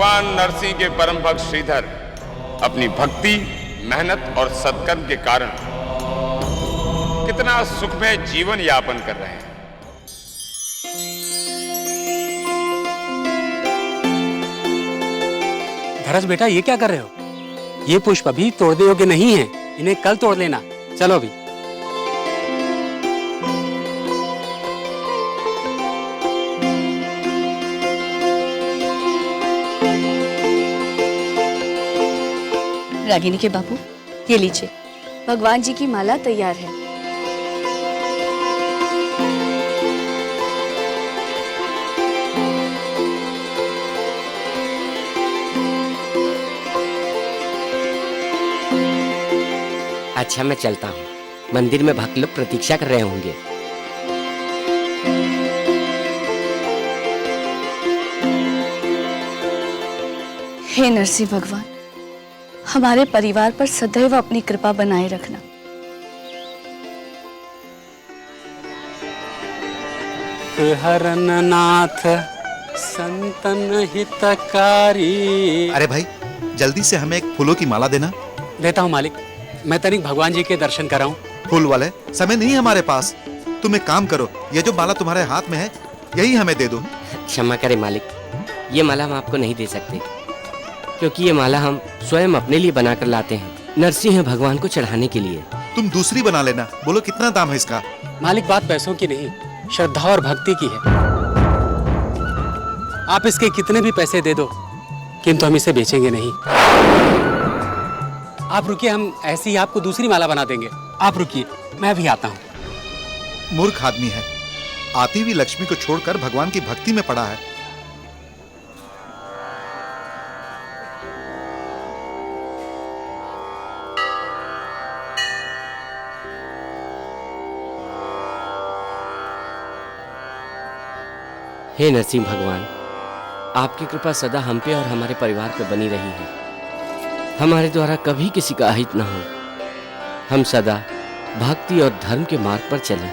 भगवान नरसिंह के परम भक्त श्रीधर अपनी भक्ति, मेहनत और सत्कर्म के कारण कितना सुखमय जीवन यापन कर रहे हैं। धरस बेटा, ये क्या कर रहे हो? ये पुष्प अभी तोड़ने योग्य नहीं है, इन्हें कल तोड़ लेना। चलो अभी। रागिनी के बाबू, ये लीजिए, भगवान जी की माला तैयार है। अच्छा, मैं चलता हूँ। मंदिर में भक्त लोग प्रतीक्षा कर रहे होंगे। हे नरसिंह भगवान, हमारे परिवार पर सदैव अपनी कृपा बनाए रखना। हरनाथ संतन हितकारी। अरे भाई, जल्दी से हमें एक फूलों की माला देना। देता हूँ मालिक। मैं तनिक भगवान जी के दर्शन कराऊं। फूल वाले, समय नहीं है हमारे पास। तुम एक काम करो, ये जो माला तुम्हारे हाथ में है यही हमें दे दो। क्षमा करें मालिक, ये माला हम आपको नहीं दे सकते, क्योंकि ये माला हम स्वयं अपने लिए बनाकर लाते हैं, नरसिंह भगवान को चढ़ाने के लिए। तुम दूसरी बना लेना। बोलो कितना दाम है इसका? मालिक, बात पैसों की नहीं, श्रद्धा और भक्ति की है। आप इसके कितने भी पैसे दे दो, किंतु हम इसे बेचेंगे नहीं। आप रुकिए, हम ऐसे ही आपको दूसरी माला बना देंगे। आप रुकिए, मैं भी आता हूँ। मूर्ख आदमी है, आती हुई लक्ष्मी को छोड़कर भगवान की भक्ति में पड़ा है। हे नरसिंह भगवान, आपकी कृपा सदा हम पे और हमारे परिवार पे बनी रही है। हमारे द्वारा कभी किसी का अहित न हो। हम सदा भक्ति और धर्म के मार्ग पर चलें।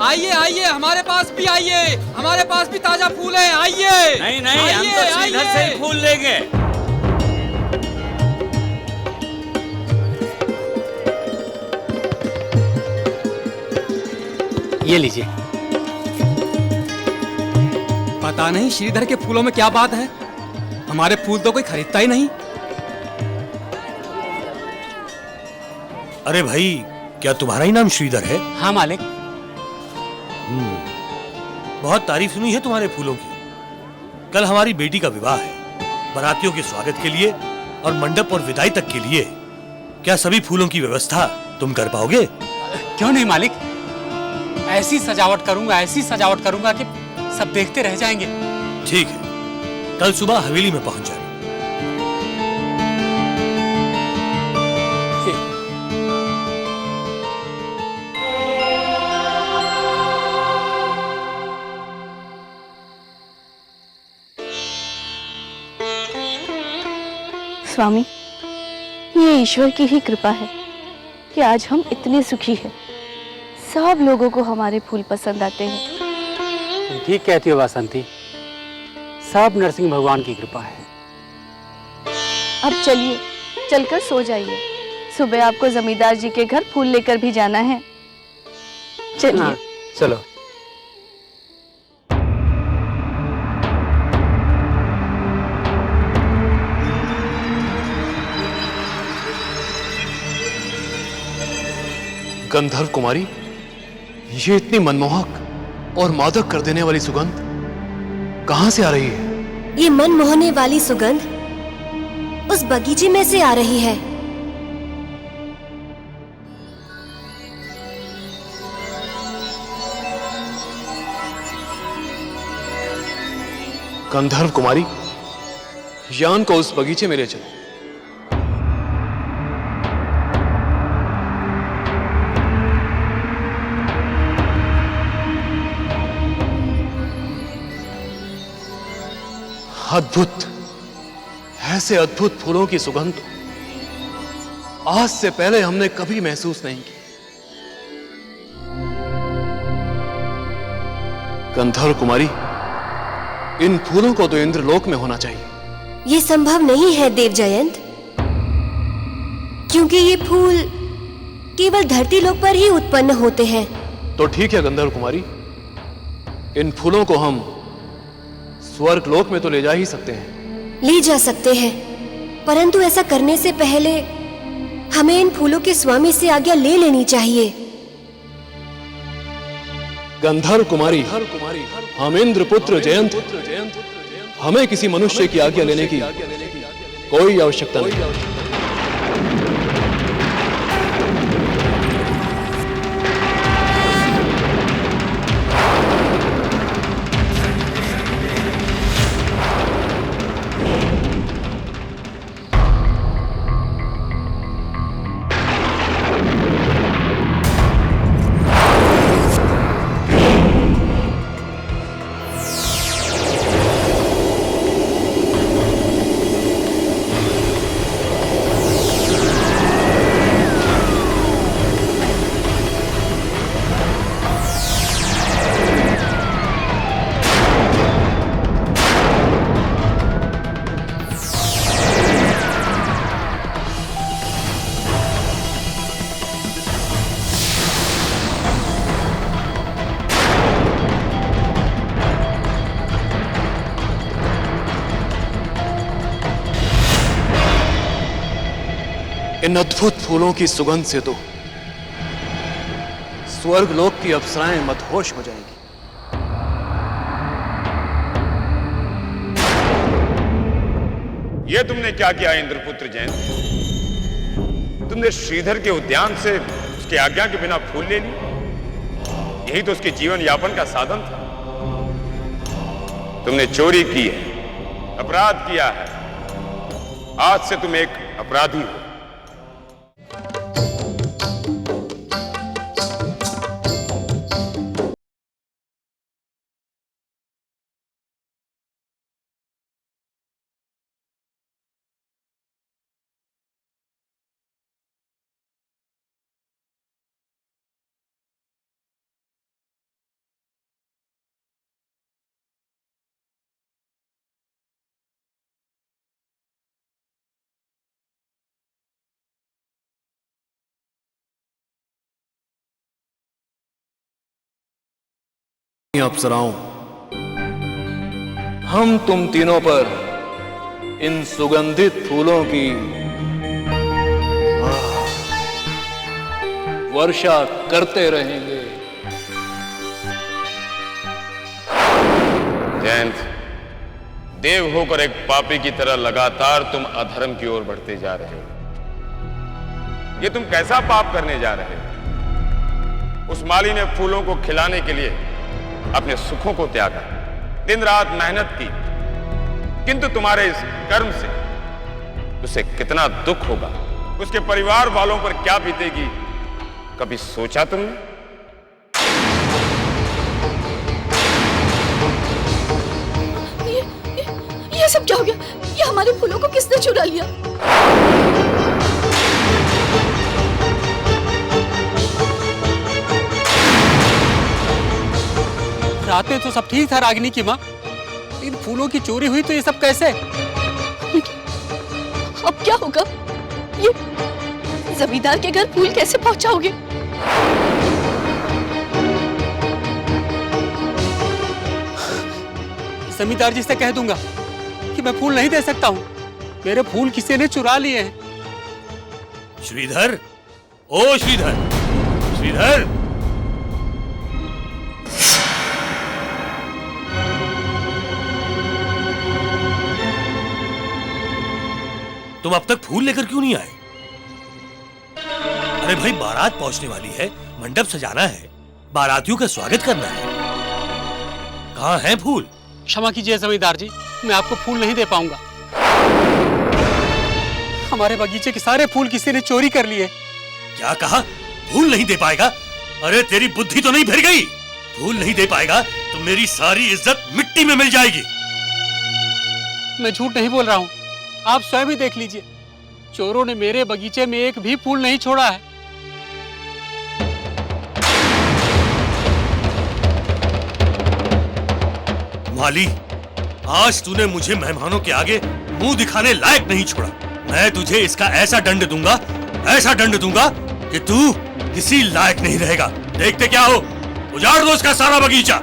आइए आइए, हमारे पास भी आइए, हमारे पास भी ताजा फूल है। आइए। नहीं नहीं, हम तो श्रीधर से ही फूल लेंगे। ये लीजिए। पता नहीं श्रीधर के फूलों में क्या बात है, हमारे फूल तो कोई खरीदता ही नहीं। अरे भाई, क्या तुम्हारा ही नाम श्रीधर है? हाँ मालिक। बहुत तारीफ सुनी है तुम्हारे फूलों की। कल हमारी बेटी का विवाह है, बारातियों के स्वागत के लिए और मंडप और विदाई तक के लिए क्या सभी फूलों की व्यवस्था तुम कर पाओगे? क्यों नहीं मालिक, ऐसी सजावट करूंगा, ऐसी सजावट करूंगा कि सब देखते रह जाएंगे। ठीक है, कल सुबह हवेली में पहुंच जाना। स्वामी, ये ईश्वर की ही कृपा है कि आज हम इतने सुखी हैं। सब लोगों को हमारे फूल पसंद आते हैं। तुम ठीक कहती हो वासंती, सब नरसिंह भगवान की कृपा है। अब चलिए, चलकर सो जाइए। सुबह आपको जमींदार जी के घर फूल लेकर भी जाना है। चलिए। हाँ, चलो। गंधर्व कुमारी, ये इतनी मनमोहक और मादक कर देने वाली सुगंध कहां से आ रही है? ये मन मोहने वाली सुगंध उस बगीचे में से आ रही है। गंधर्व कुमारी, यान को उस बगीचे में ले चलो। अद्भुत, ऐसे अद्भुत फूलों की सुगंध आज से पहले हमने कभी महसूस नहीं की। गंधर्व कुमारी, इन फूलों को तो इंद्रलोक में होना चाहिए। ये संभव नहीं है देव जयंत, क्योंकि ये फूल केवल धरती लोक पर ही उत्पन्न होते हैं। तो ठीक है गंधर्व कुमारी, इन फूलों को हम स्वर्ग लोक में तो ले जा ही सकते हैं। ले जा सकते हैं, परंतु ऐसा करने से पहले हमें इन फूलों के स्वामी से आज्ञा ले लेनी चाहिए। गंधर्व कुमारी, हम इंद्रपुत्र जयंत, हमें किसी मनुष्य की आज्ञा लेने की कोई आवश्यकता नहीं। इन अद्भुत फूलों की सुगंध से तो स्वर्ग लोक की अप्सराएं मदहोश हो जाएंगी। यह तुमने क्या किया इंद्रपुत्र जयंत? तुमने श्रीधर के उद्यान से उसकी आज्ञा के बिना फूल ले लिए? यही तो उसके जीवन यापन का साधन था। तुमने चोरी की है, अपराध किया है। आज से तुम एक अपराधी हो। अप्सराओं, हम तुम तीनों पर इन सुगंधित फूलों की वर्षा करते रहेंगे। जयंत, देव होकर एक पापी की तरह लगातार तुम अधर्म की ओर बढ़ते जा रहे हो। ये तुम कैसा पाप करने जा रहे हो? उस माली ने फूलों को खिलाने के लिए अपने सुखों को त्यागा, दिन रात मेहनत की, किंतु तुम्हारे इस कर्म से उसे कितना दुख होगा, उसके परिवार वालों पर क्या बीतेगी, कभी सोचा तुमने? ये सब क्या हो गया? ये हमारे फूलों को किसने चुरा लिया? रात में तो सब ठीक था रागिनी की माँ, इन फूलों की चोरी हुई तो ये सब कैसे? अब क्या होगा? ये जमींदार के घर फूल कैसे पहुंचाओगे? जमींदार जी से कह दूंगा कि मैं फूल नहीं दे सकता हूँ, मेरे फूल किसी ने चुरा लिए हैं। श्रीधर, ओ श्रीधर, श्रीधर! तुम अब तक फूल लेकर क्यों नहीं आए? अरे भाई, बारात पहुंचने वाली है, मंडप सजाना है, बारातियों का स्वागत करना है। कहाँ हैं फूल? क्षमा कीजिए जमींदार जी, मैं आपको फूल नहीं दे पाऊंगा। हमारे बगीचे के सारे फूल किसी ने चोरी कर लिए। क्या कहा? फूल नहीं दे पाएगा? अरे तेरी बुद्धि तो नहीं फिर गई? फूल नहीं दे पाएगा तो मेरी सारी इज्जत मिट्टी में मिल जाएगी। मैं झूठ नहीं बोल रहा हूँ, आप स्वयं ही देख लीजिए। चोरों ने मेरे बगीचे में एक भी फूल नहीं छोड़ा है। माली, आज तूने मुझे मेहमानों के आगे मुंह दिखाने लायक नहीं छोड़ा। मैं तुझे इसका ऐसा दंड दूंगा कि तू किसी लायक नहीं रहेगा। देखते क्या हो, उजाड़ दो इसका सारा बगीचा।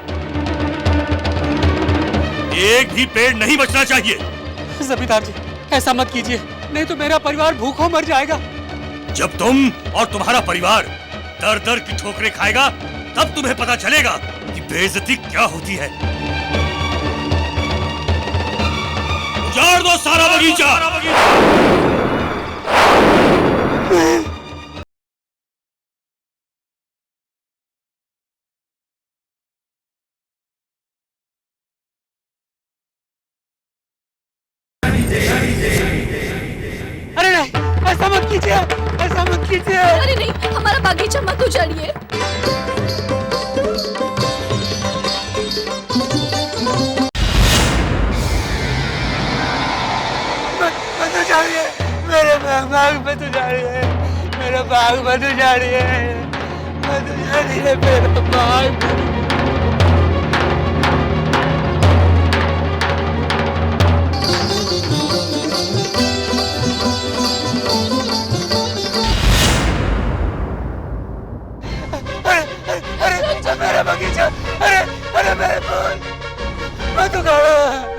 एक भी पेड़ नहीं बचना चाहिए। जमींदार जी, ऐसा मत कीजिए, नहीं तो मेरा परिवार भूखों मर जाएगा। जब तुम और तुम्हारा परिवार दर दर की ठोकरें खाएगा, तब तुम्हें पता चलेगा कि बेइज्जती क्या होती है। उजाड़ दो सारा बगीचा। अरे नहीं, ऐसा मत कीजिए, ऐसा मत कीजिए। अरे नहीं, हमारा बागीचा मत उजाड़िए। मत उजाड़िए, मेरे बाग मत उजाड़िए, मेरा बाग मत उजाड़िए, मत उजाड़िए मेरा बाग। मेरा बगीचा, अरे मेरे फूल मत उखाड़ो।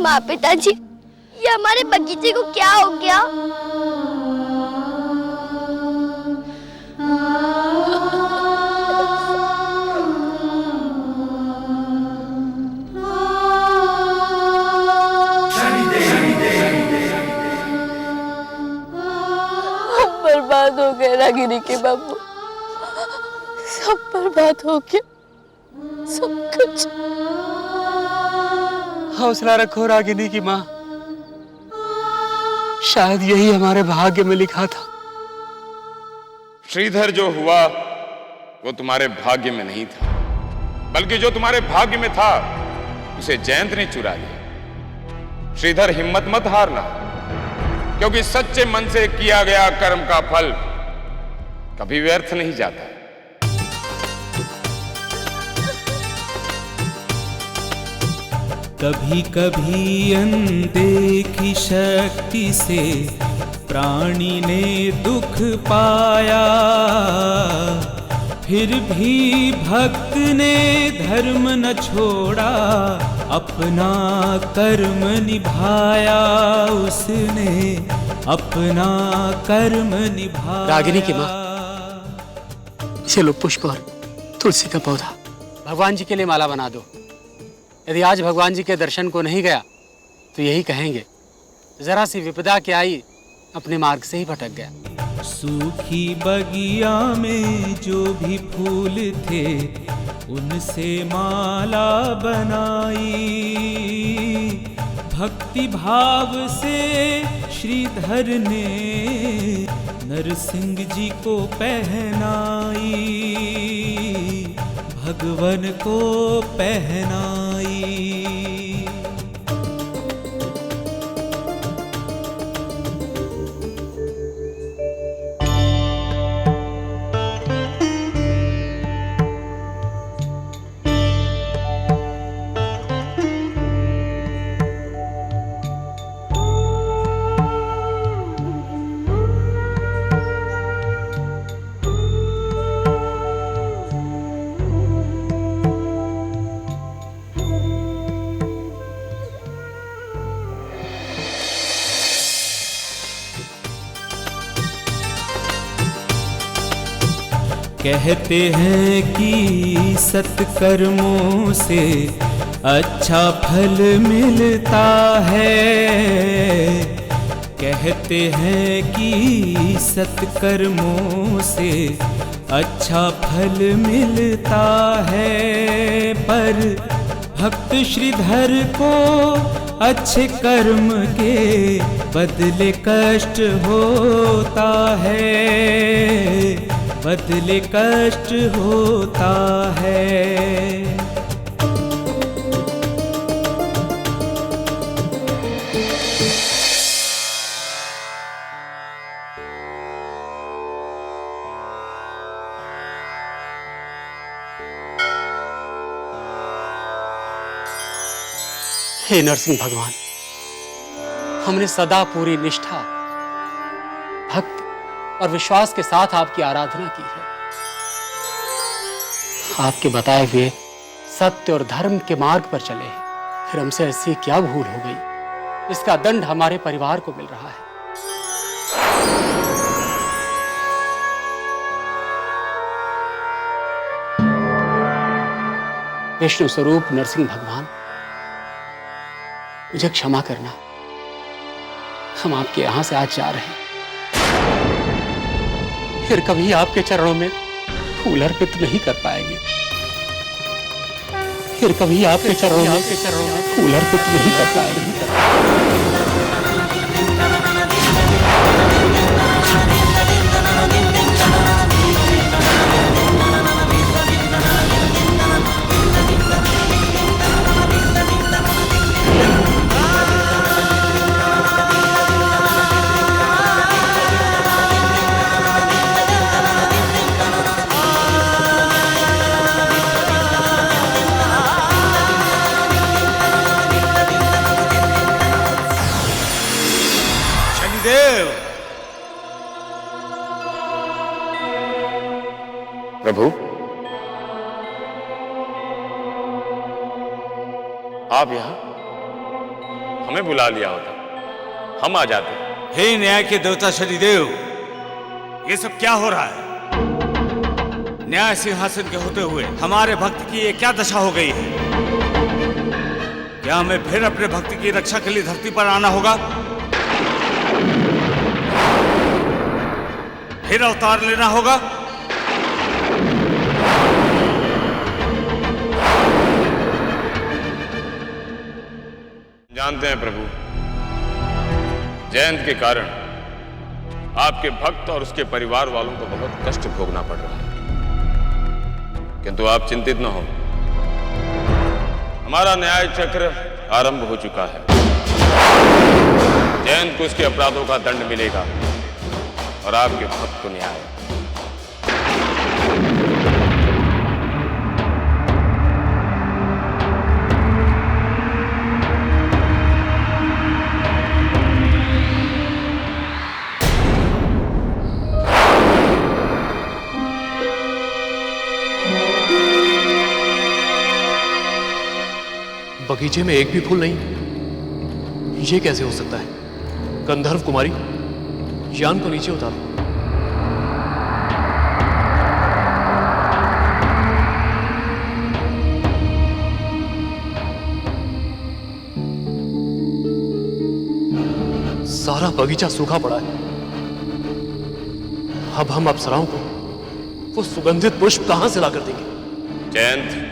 माँ पिताजी, ये हमारे बगीचे को क्या हो गया? हम बर्बाद हो गए रागिनी के बाबू, सब बर्बाद हो गया, सब कुछ। हौसला रखो रागिनी की माँ, शायद यही हमारे भाग्य में लिखा था। श्रीधर जो हुआ वो तुम्हारे भाग्य में नहीं था, बल्कि जो तुम्हारे भाग्य में था उसे जयंत ने चुरा लिया। श्रीधर, हिम्मत मत हारना, क्योंकि सच्चे मन से किया गया कर्म का फल कभी व्यर्थ नहीं जाता। कभी कभी अनदेखी शक्ति से प्राणी ने दुख पाया, फिर भी भक्त ने धर्म न छोड़ा, अपना कर्म निभाया, उसने अपना कर्म निभाया। रागिनी की माँ, इसे लो पुष्प और तुलसी का पौधा, भगवान जी के लिए माला बना दो। यदि आज भगवान जी के दर्शन को नहीं गया तो यही कहेंगे, जरा सी विपदा के आई, अपने मार्ग से ही भटक गया। सूखी बगिया में जो भी फूल थे, उनसे माला बनाई, भक्ति भाव से श्रीधर ने नरसिंह जी को पहनाई, भगवन को पहनाई। कहते हैं कि सत्कर्मों से अच्छा फल मिलता है। कहते हैं कि सत्कर्मों से अच्छा फल मिलता है, पर भक्त श्रीधर को अच्छे कर्म के बदले कष्ट होता है, बदले कष्ट होता है। हे नरसिंह भगवान, हमने सदा पूरी निष्ठा, भक्ति और विश्वास के साथ आपकी आराधना की है। आपके बताए हुए सत्य और धर्म के मार्ग पर चले हैं, फिर हमसे ऐसी क्या भूल हो गई? इसका दंड हमारे परिवार को मिल रहा है। विष्णु स्वरूप नरसिंह भगवान, मुझे क्षमा करना। हम आपके यहां से आज जा रहे हैं, फिर कभी आपके चरणों में फूल अर्पित नहीं कर पाएंगे, फिर कभी आपके चरणों में फूल अर्पित नहीं कर पाएंगे। प्रभु, आप यहाँ हमें बुला लिया होता, हम आ जाते। हे न्याय के देवता शनिदेव, ये सब क्या हो रहा है? न्याय सिंहासन के होते हुए हमारे भक्त की ये क्या दशा हो गई है? क्या हमें फिर अपने भक्त की रक्षा के लिए धरती पर आना होगा? फिर अवतार लेना होगा? जानते हैं प्रभु, जयंत के कारण आपके भक्त और उसके परिवार वालों को बहुत कष्ट भोगना पड़ रहा है, किंतु आप चिंतित न हो। हमारा न्याय चक्र आरंभ हो चुका है। जयंत को उसके अपराधों का दंड मिलेगा और आपके भक्त को न्याय। बगीचे में एक भी फूल नहीं, ये कैसे हो सकता है? गंधर्व कुमारी, यान को नीचे उतारो। सारा बगीचा सूखा पड़ा है। अब हम अप्सराओं को वो सुगंधित पुष्प कहां से लाकर देंगे? जयंत,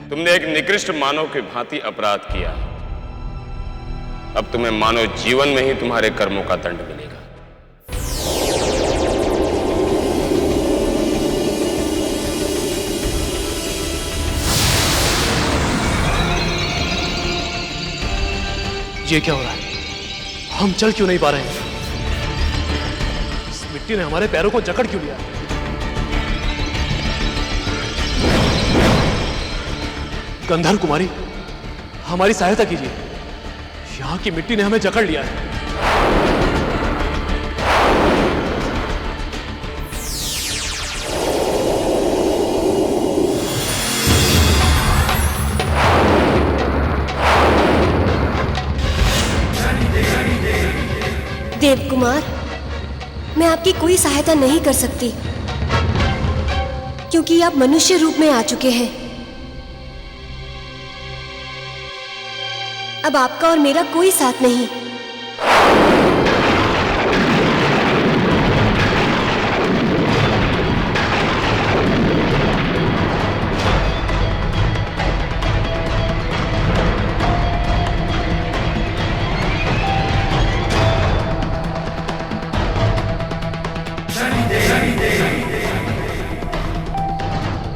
तुमने एक निकृष्ट मानव के भांति अपराध किया। अब तुम्हें मानव जीवन में ही तुम्हारे कर्मों का दंड मिलेगा। ये क्या हो रहा है? हम चल क्यों नहीं पा रहे हैं? इस मिट्टी ने हमारे पैरों को जकड़ क्यों लिया? गंधर्व कुमारी, हमारी सहायता कीजिए। यहां की मिट्टी ने हमें जकड़ लिया है। देव कुमार, मैं आपकी कोई सहायता नहीं कर सकती। क्योंकि आप मनुष्य रूप में आ चुके हैं। अब आपका और मेरा कोई साथ नहीं।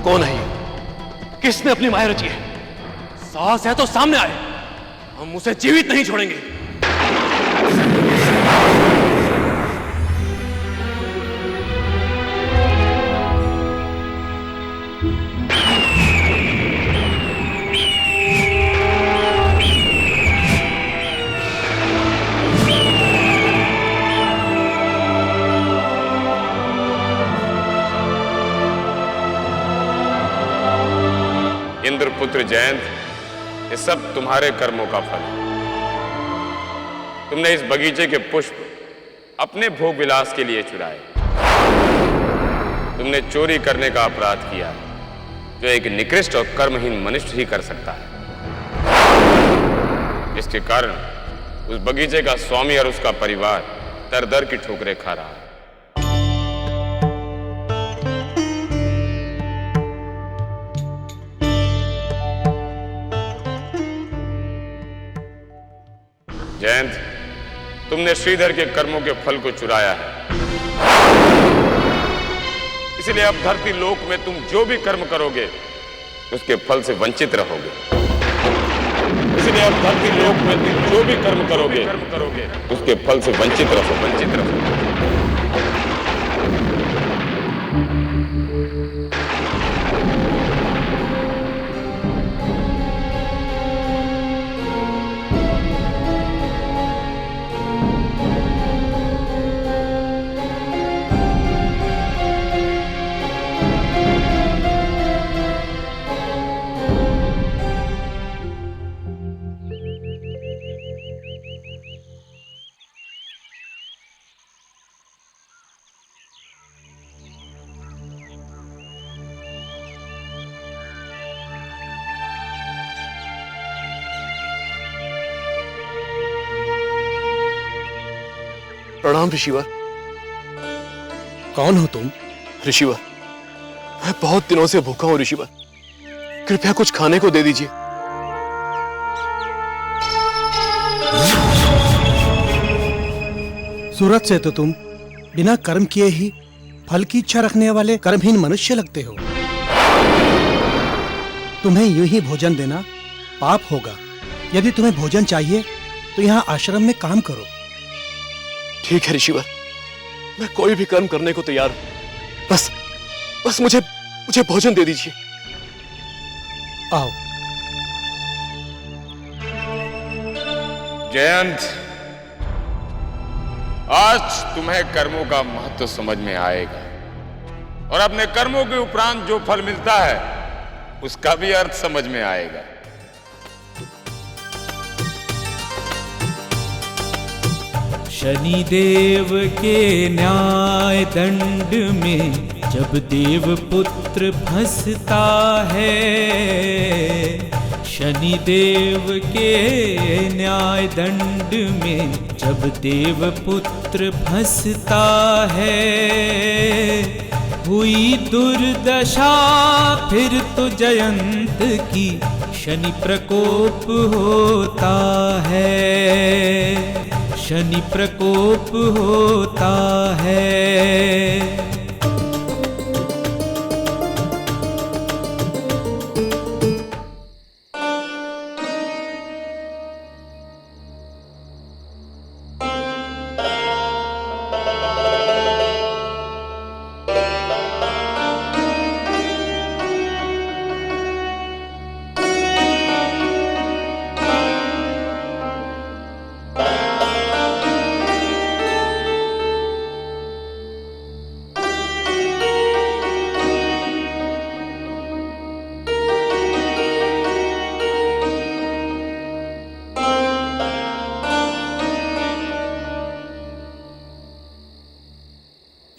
कौन है ये? किसने अपनी माया रची है? साहस है तो सामने आए, हम उसे जीवित नहीं छोड़ेंगे। इंद्रपुत्र जयंत, ये सब तुम्हारे कर्मों का फल है। तुमने इस बगीचे के पुष्प अपने भोग विलास के लिए चुराए। तुमने चोरी करने का अपराध किया, जो एक निकृष्ट और कर्महीन मनुष्य ही कर सकता है। इसके कारण उस बगीचे का स्वामी और उसका परिवार दर दर की ठोकरें खा रहा है। जयंत, तुमने श्रीधर के कर्मों के फल को चुराया है, इसलिए अब धरती लोक में तुम जो भी कर्म करोगे उसके फल से वंचित रहोगे। इसलिए अब धरती लोक में तुम जो भी कर्म करोगे उसके फल से वंचित रहोगे। प्रणाम ऋषिवर। कौन हो तुम? ऋषिवर, मैं बहुत दिनों से भूखा हूं ऋषिवर, कृपया कुछ खाने को दे दीजिए। सूरत से तो तुम बिना कर्म किए ही फल की इच्छा रखने वाले कर्महीन मनुष्य लगते हो। तुम्हें यूं ही भोजन देना पाप होगा। यदि तुम्हें भोजन चाहिए तो यहाँ आश्रम में काम करो। ठीक है ऋषिवर, मैं कोई भी कर्म करने को तैयार हूं, बस मुझे भोजन दे दीजिए। आओ। जयंत, आज तुम्हें कर्मों का महत्व समझ में आएगा और अपने कर्मों के उपरांत जो फल मिलता है उसका भी अर्थ समझ में आएगा। शनिदेव के न्याय दंड में जब देव पुत्र फंसता है, शनिदेव के न्याय दंड में जब देव पुत्र फंसता है, हुई दुर्दशा फिर तो जयंत की शनि प्रकोप होता है, शनि प्रकोप होता है।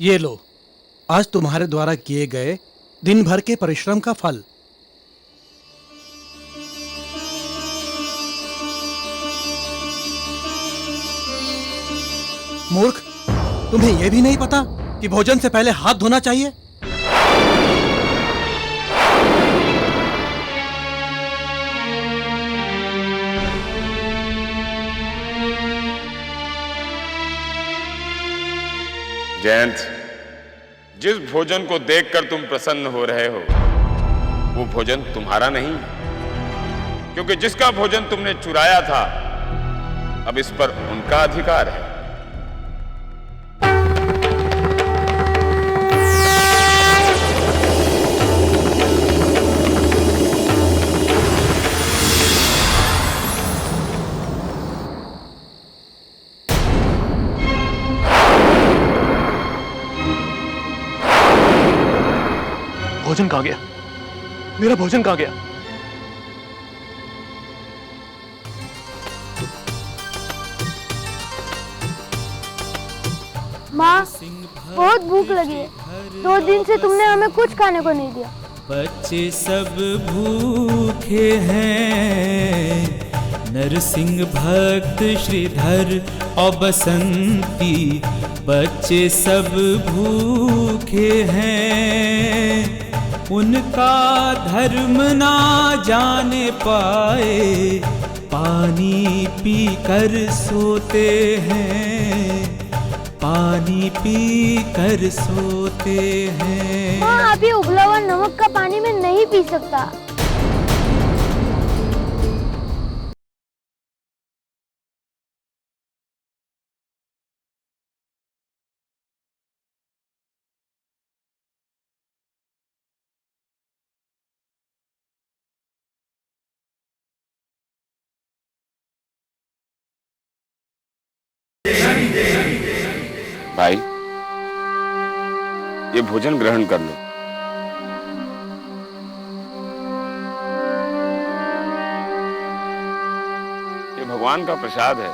ये लो, आज तुम्हारे द्वारा किए गए दिन भर के परिश्रम का फल। मूर्ख, तुम्हें यह भी नहीं पता कि भोजन से पहले हाथ धोना चाहिए? जयंत, जिस भोजन को देखकर तुम प्रसन्न हो रहे हो वो भोजन तुम्हारा नहीं, क्योंकि जिसका भोजन तुमने चुराया था अब इस पर उनका अधिकार है। भोजन कहाँ गया? मेरा भोजन कहाँ गया? माँ, बहुत भूख लगी है। 2 दिन से तुमने हमें कुछ खाने को नहीं दिया। बच्चे सब भूखे हैं, नरसिंह भक्त श्रीधर और बसंती, बच्चे सब भूखे हैं। उनका धर्म ना जाने पाए, पानी पी कर सोते हैं, पानी पी कर सोते हैं। माँ, अभी उबला हुआ नमक का पानी मैं नहीं पी सकता। भाई, ये भोजन ग्रहण कर लो। ये भगवान का प्रसाद है,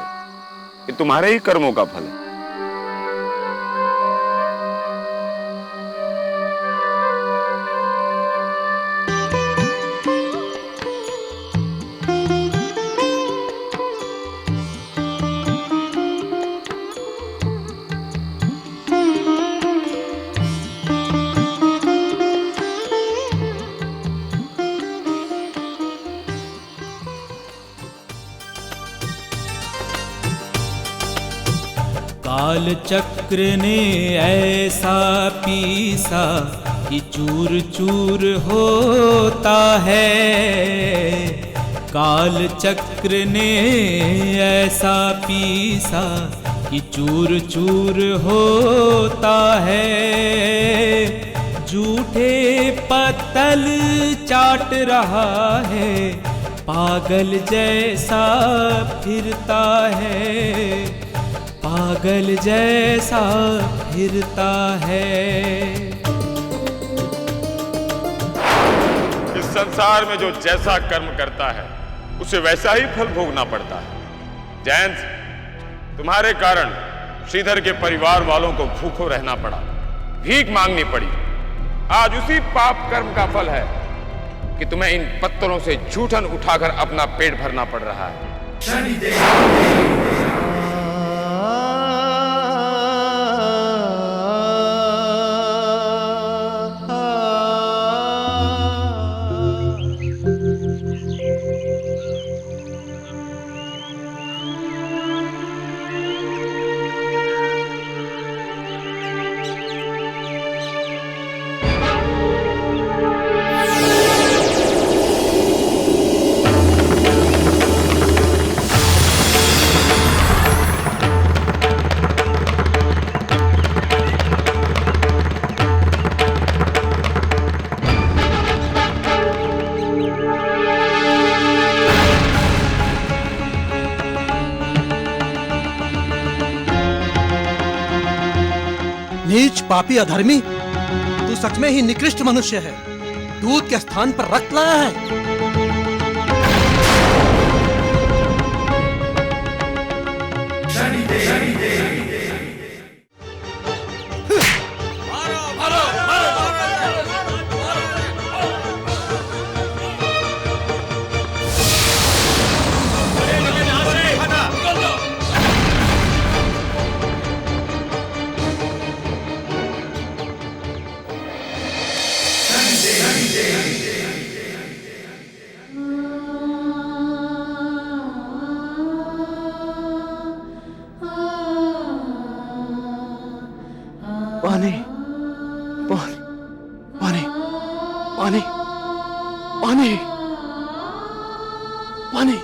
ये तुम्हारे ही कर्मों का फल है। काल चक्र ने ऐसा पीसा कि चूर चूर होता है। काल चक्र ने ऐसा पीसा कि चूर चूर होता है। झूठे पत्तल चाट रहा है, पागल जैसा फिरता है, पागल जैसा फिरता है। इस संसार में जो जैसा कर्म करता है उसे वैसा ही फल भोगना पड़ता है। जयंत, तुम्हारे कारण श्रीधर के परिवार वालों को भूखों रहना पड़ा, भीख मांगनी पड़ी। आज उसी पाप कर्म का फल है कि तुम्हें इन पत्थरों से जूठन उठाकर अपना पेट भरना पड़ रहा है। नीच, पापी, अधर्मी, तू सच में ही निकृष्ट मनुष्य है। दूध के स्थान पर रक्त लाया है। पानी पानी पानी पानी पानी पानी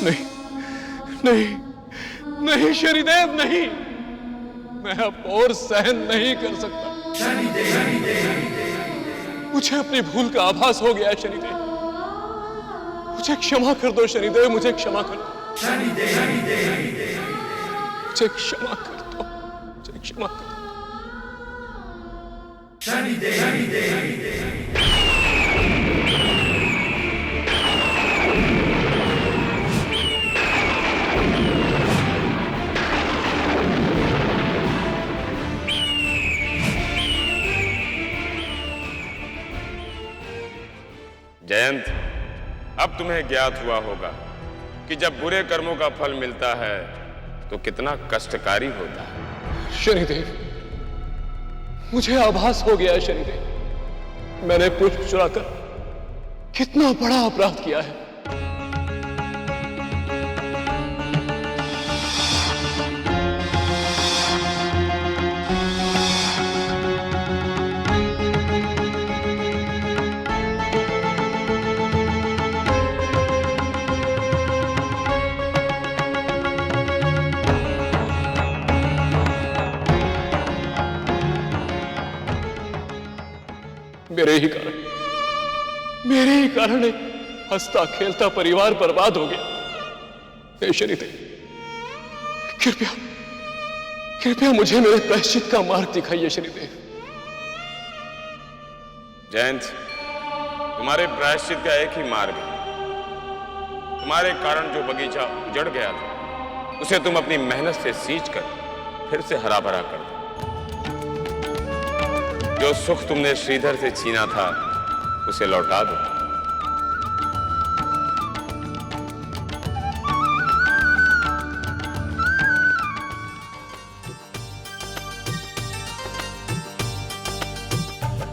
नहीं नहीं नहीं शनिदेव नहीं, मैं अब और सहन नहीं कर सकता। मुझे अपनी भूल का आभास हो गया है शनिदेव, मुझे क्षमा कर दो शनिदेव, मुझे क्षमा कर दो, मुझे क्षमा कर दो, मुझे क्षमा कर दो। जयंत, अब तुम्हें ज्ञात हुआ होगा कि जब बुरे कर्मों का फल मिलता है तो कितना कष्टकारी होता है। शनिदेव, मुझे आभास हो गया है शनिदेव, मैंने पुष्प चुराकर कितना बड़ा अपराध किया है। मेरे ही कारण एक हंसता खेलता परिवार बर्बाद हो गया। हे शनिदेव, कृपया कृपया मुझे मेरे प्रायश्चित का मार्ग दिखाइए शनिदेव। जयंत, तुम्हारे प्रायश्चित का एक ही मार्ग है। तुम्हारे कारण जो बगीचा उजड़ गया था उसे तुम अपनी मेहनत से सींचकर फिर से हरा भरा कर दो। जो सुख तुमने श्रीधर से छीना था उसे लौटा दो।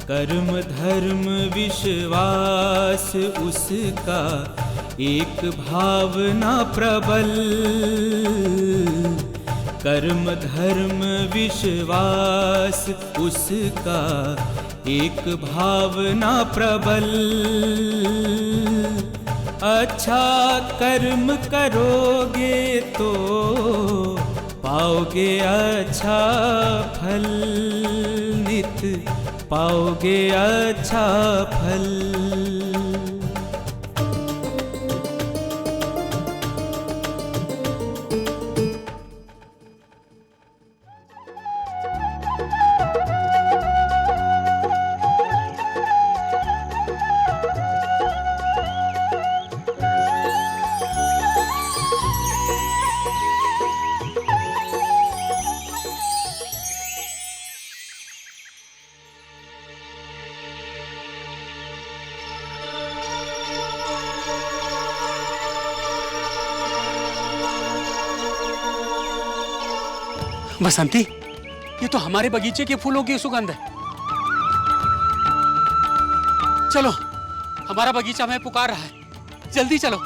कर्म धर्म विश्वास उसका एक भावना प्रबल, कर्म धर्म विश्वास उसका एक भावना प्रबल। अच्छा कर्म करोगे तो पाओगे अच्छा फल, नित पाओगे अच्छा फल। बसंती, ये तो हमारे बगीचे के फूलों की सुगंध है। चलो, हमारा बगीचा हमें पुकार रहा है, जल्दी चलो।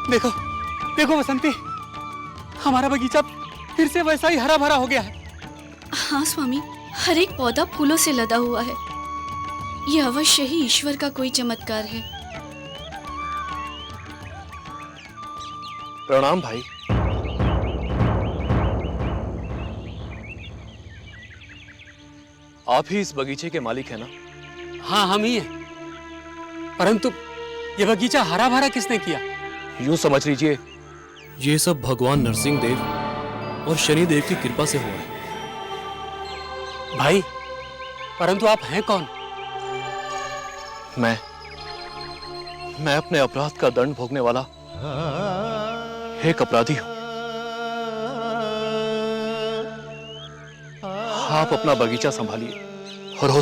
देखो देखो बसंती, हमारा बगीचा फिर से वैसा ही हरा भरा हो गया है। हाँ स्वामी, हर एक पौधा फूलों से लदा हुआ है। यह अवश्य ही ईश्वर का कोई चमत्कार है। प्रणाम भाई। आप ही इस बगीचे के मालिक हैं ना? हाँ, हम ही हैं। परंतु ये बगीचा हरा भरा किसने किया? यूं समझ लीजिए, ये सब भगवान नरसिंह देव और शनि देव की कृपा से हुआ है। भाई, परंतु आप हैं कौन? मैं अपने अपराध का दंड भोगने वाला एक अपराधी हूं। आप अपना बगीचा संभालिए और हो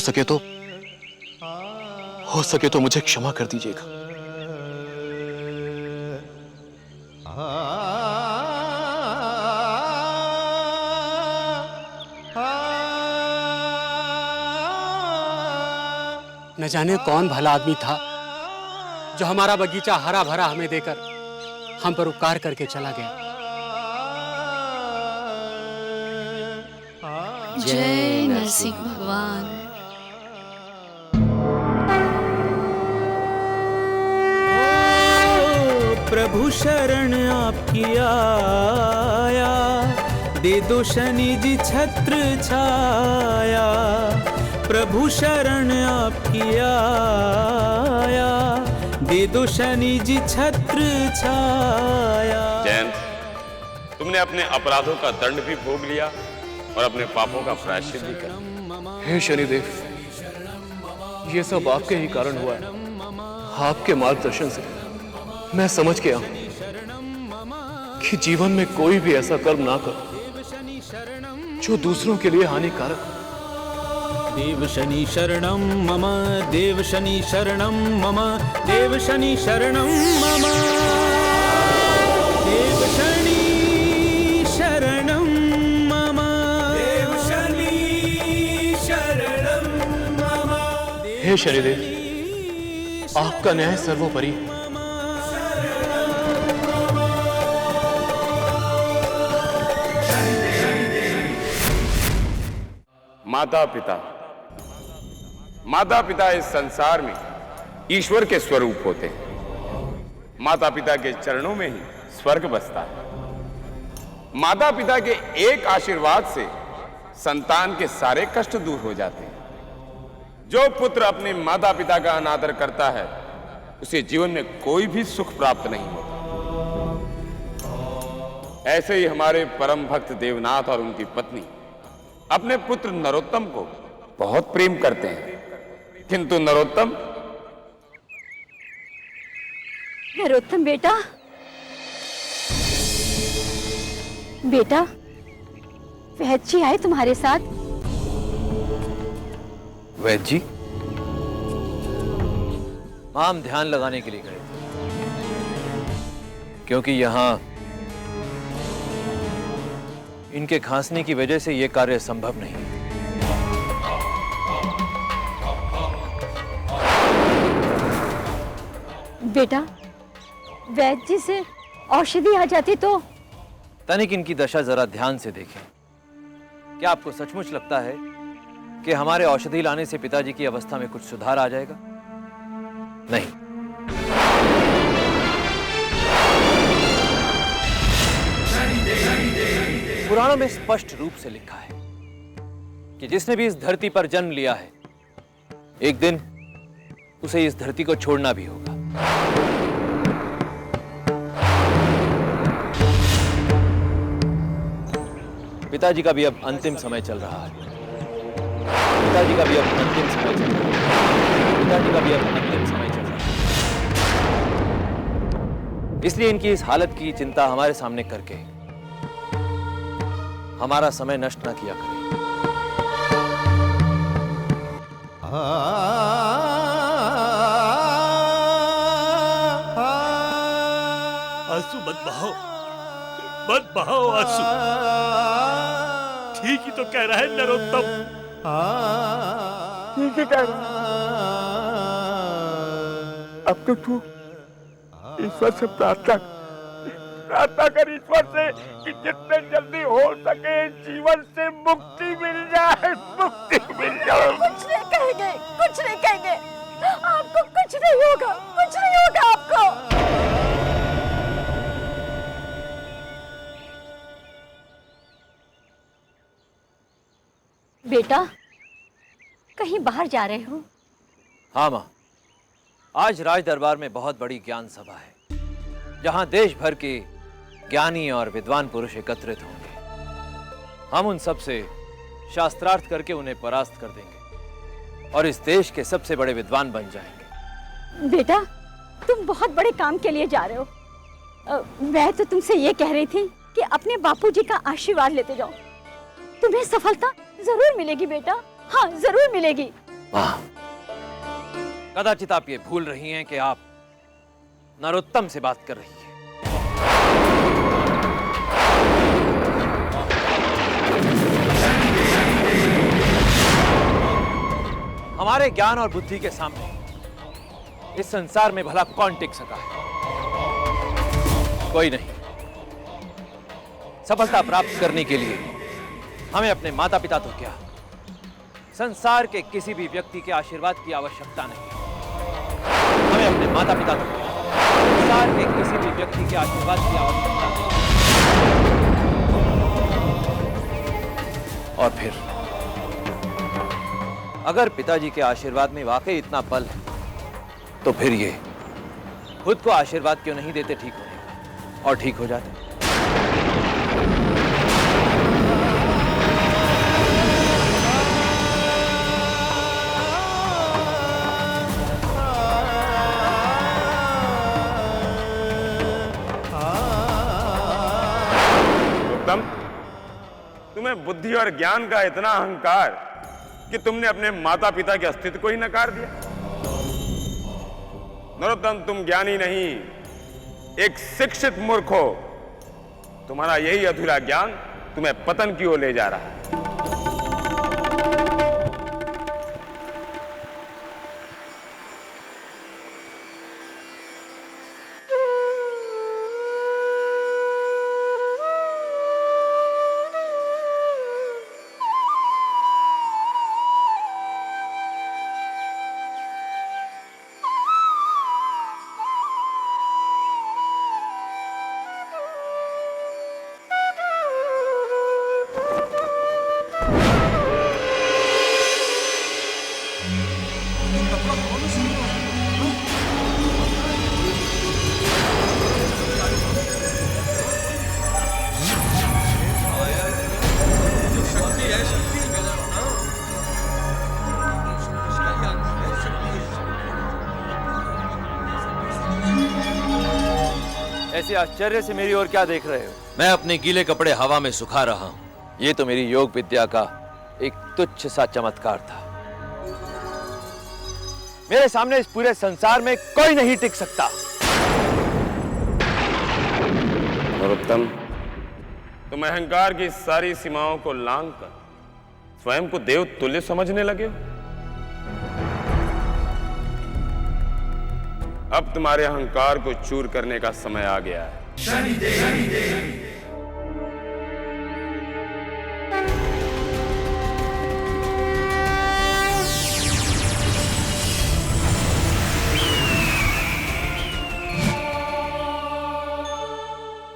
सके तो मुझे क्षमा कर दीजिएगा। न जाने कौन भला आदमी था जो हमारा बगीचा हरा भरा हमें देकर हम पर उपकार करके चला गया। जय नरसिंह भगवान। प्रभु शरण आपकी आया, दे दो शनि जी छत्र छाया। प्रभु शरण आपकी आया, दे दो शनि जी छत्र छाया। जयंत, तुमने अपने अपराधों का दंड भी भोग लिया और अपने पापों का प्रायश्चित भी कर। हे शनिदेव, ये सब आपके ही कारण हुआ है। आपके मार्गदर्शन से मैं समझ गया हूं कि जीवन में कोई भी ऐसा कर्म ना करो जो दूसरों के लिए हानिकारक। देव शनि शरणं मम, देव शनि शरणं मम, देव शनि शरणं मम, देव शनि शरणं मम, देव शनि शरणं मम। हे शनिदेव, आपका न्याय सर्वोपरि है। माता पिता इस संसार में ईश्वर के स्वरूप होते हैं। माता पिता के चरणों में ही स्वर्ग बसता है। माता पिता के एक आशीर्वाद से संतान के सारे कष्ट दूर हो जाते हैं। जो पुत्र अपने माता पिता का अनादर करता है उसे जीवन में कोई भी सुख प्राप्त नहीं होता। ऐसे ही हमारे परम भक्त देवनाथ और उनकी पत्नी अपने पुत्र नरोत्तम को बहुत प्रेम करते हैं, किंतु नरोत्तम बेटा, बेटा, वैद्य जी आए तुम्हारे साथ। वैद्य जी? मां हम ध्यान लगाने के लिए गए थे, क्योंकि यहां इनके खांसने की वजह से यह कार्य संभव नहीं है। बेटा, वैद्य जी से औषधि आ जाती तो। तनिक इनकी दशा जरा ध्यान से देखें। क्या आपको सचमुच लगता है कि हमारे औषधि लाने से पिताजी की अवस्था में कुछ सुधार आ जाएगा? नहीं। पुराणों में स्पष्ट रूप से लिखा है कि जिसने भी इस धरती पर जन्म लिया है, एक दिन उसे इस धरती को छोड़ना भी होगा। पिताजी का भी अब अंतिम समय चल रहा है। पिताजी का भी अब अंतिम समय चल रहा है। पिताजी का भी अब अंतिम समय चल रहा है। इसलिए इनकी इस हालत की चिंता हमारे सामने करके हमारा समय नष्ट ना किया करें। आंसू मत बहाओ, मत बहाओ आंसू। ठीक ही तो कह रहा है नरोत्तम। ठीक ही कह रहा। अब तो तू ईश्वर से प्रार्थना कर, ईश्वर से कि जितने जल्दी हो सके जीवन से मुक्ति मिल जाए, मुक्ति मिल जाए। कुछ नहीं कहेंगे, कुछ नहीं कहेंगे। आपको कुछ नहीं होगा, कुछ नहीं होगा आपको। बेटा, कहीं बाहर जा रहे हो? हाँ मां, आज राज दरबार में बहुत बड़ी ज्ञान सभा है, जहां देश भर के ज्ञानी और विद्वान पुरुष एकत्रित होंगे। हम उन सब से शास्त्रार्थ करके उन्हें परास्त कर देंगे और इस देश के सबसे बड़े विद्वान बन जाएंगे। बेटा, तुम बहुत बड़े काम के लिए जा रहे हो। मैं तो तुमसे ये कह रही थी कि अपने बापूजी का आशीर्वाद लेते जाओ। तुम्हें सफलता जरूर मिलेगी बेटा, हाँ जरूर मिलेगी। वाह, कदाचित आप ये भूल रही हैं कि आप नरोत्तम से बात कर रही हैं। हमारे ज्ञान और बुद्धि के सामने इस संसार में भला कौन टिक सका है? कोई नहीं। सफलता प्राप्त करने के लिए हमें अपने माता पिता तो क्या, संसार के किसी भी व्यक्ति के आशीर्वाद की आवश्यकता नहीं। हमें अपने माता पिता तो क्या, संसार के किसी भी व्यक्ति के आशीर्वाद की आवश्यकता नहीं। और फिर अगर पिताजी के आशीर्वाद में वाकई इतना बल है, तो फिर ये खुद को आशीर्वाद क्यों नहीं देते ठीक होने का, और ठीक हो जाते। उत्तम, तुम्हें बुद्धि और ज्ञान का इतना अहंकार कि तुमने अपने माता पिता के अस्तित्व को ही नकार दिया। नरोत्तम, तुम ज्ञानी नहीं, एक शिक्षित मूर्ख हो। तुम्हारा यही अधूरा ज्ञान तुम्हें पतन की ओर ले जा रहा है। ऐसे आश्चर्य से मेरी ओर क्या देख रहे हो? मैं अपने गीले कपड़े हवा में सुखा रहा हूं। ये तो मेरी योग विद्या का एक तुच्छ सा चमत्कार था। मेरे सामने इस पूरे संसार में कोई नहीं टिक सकता। नरोत्तम, तुम अहंकार की सारी सीमाओं को लांघकर स्वयं को देव तुल्य समझने लगे हो। अब तुम्हारे अहंकार को चूर करने का समय आ गया है।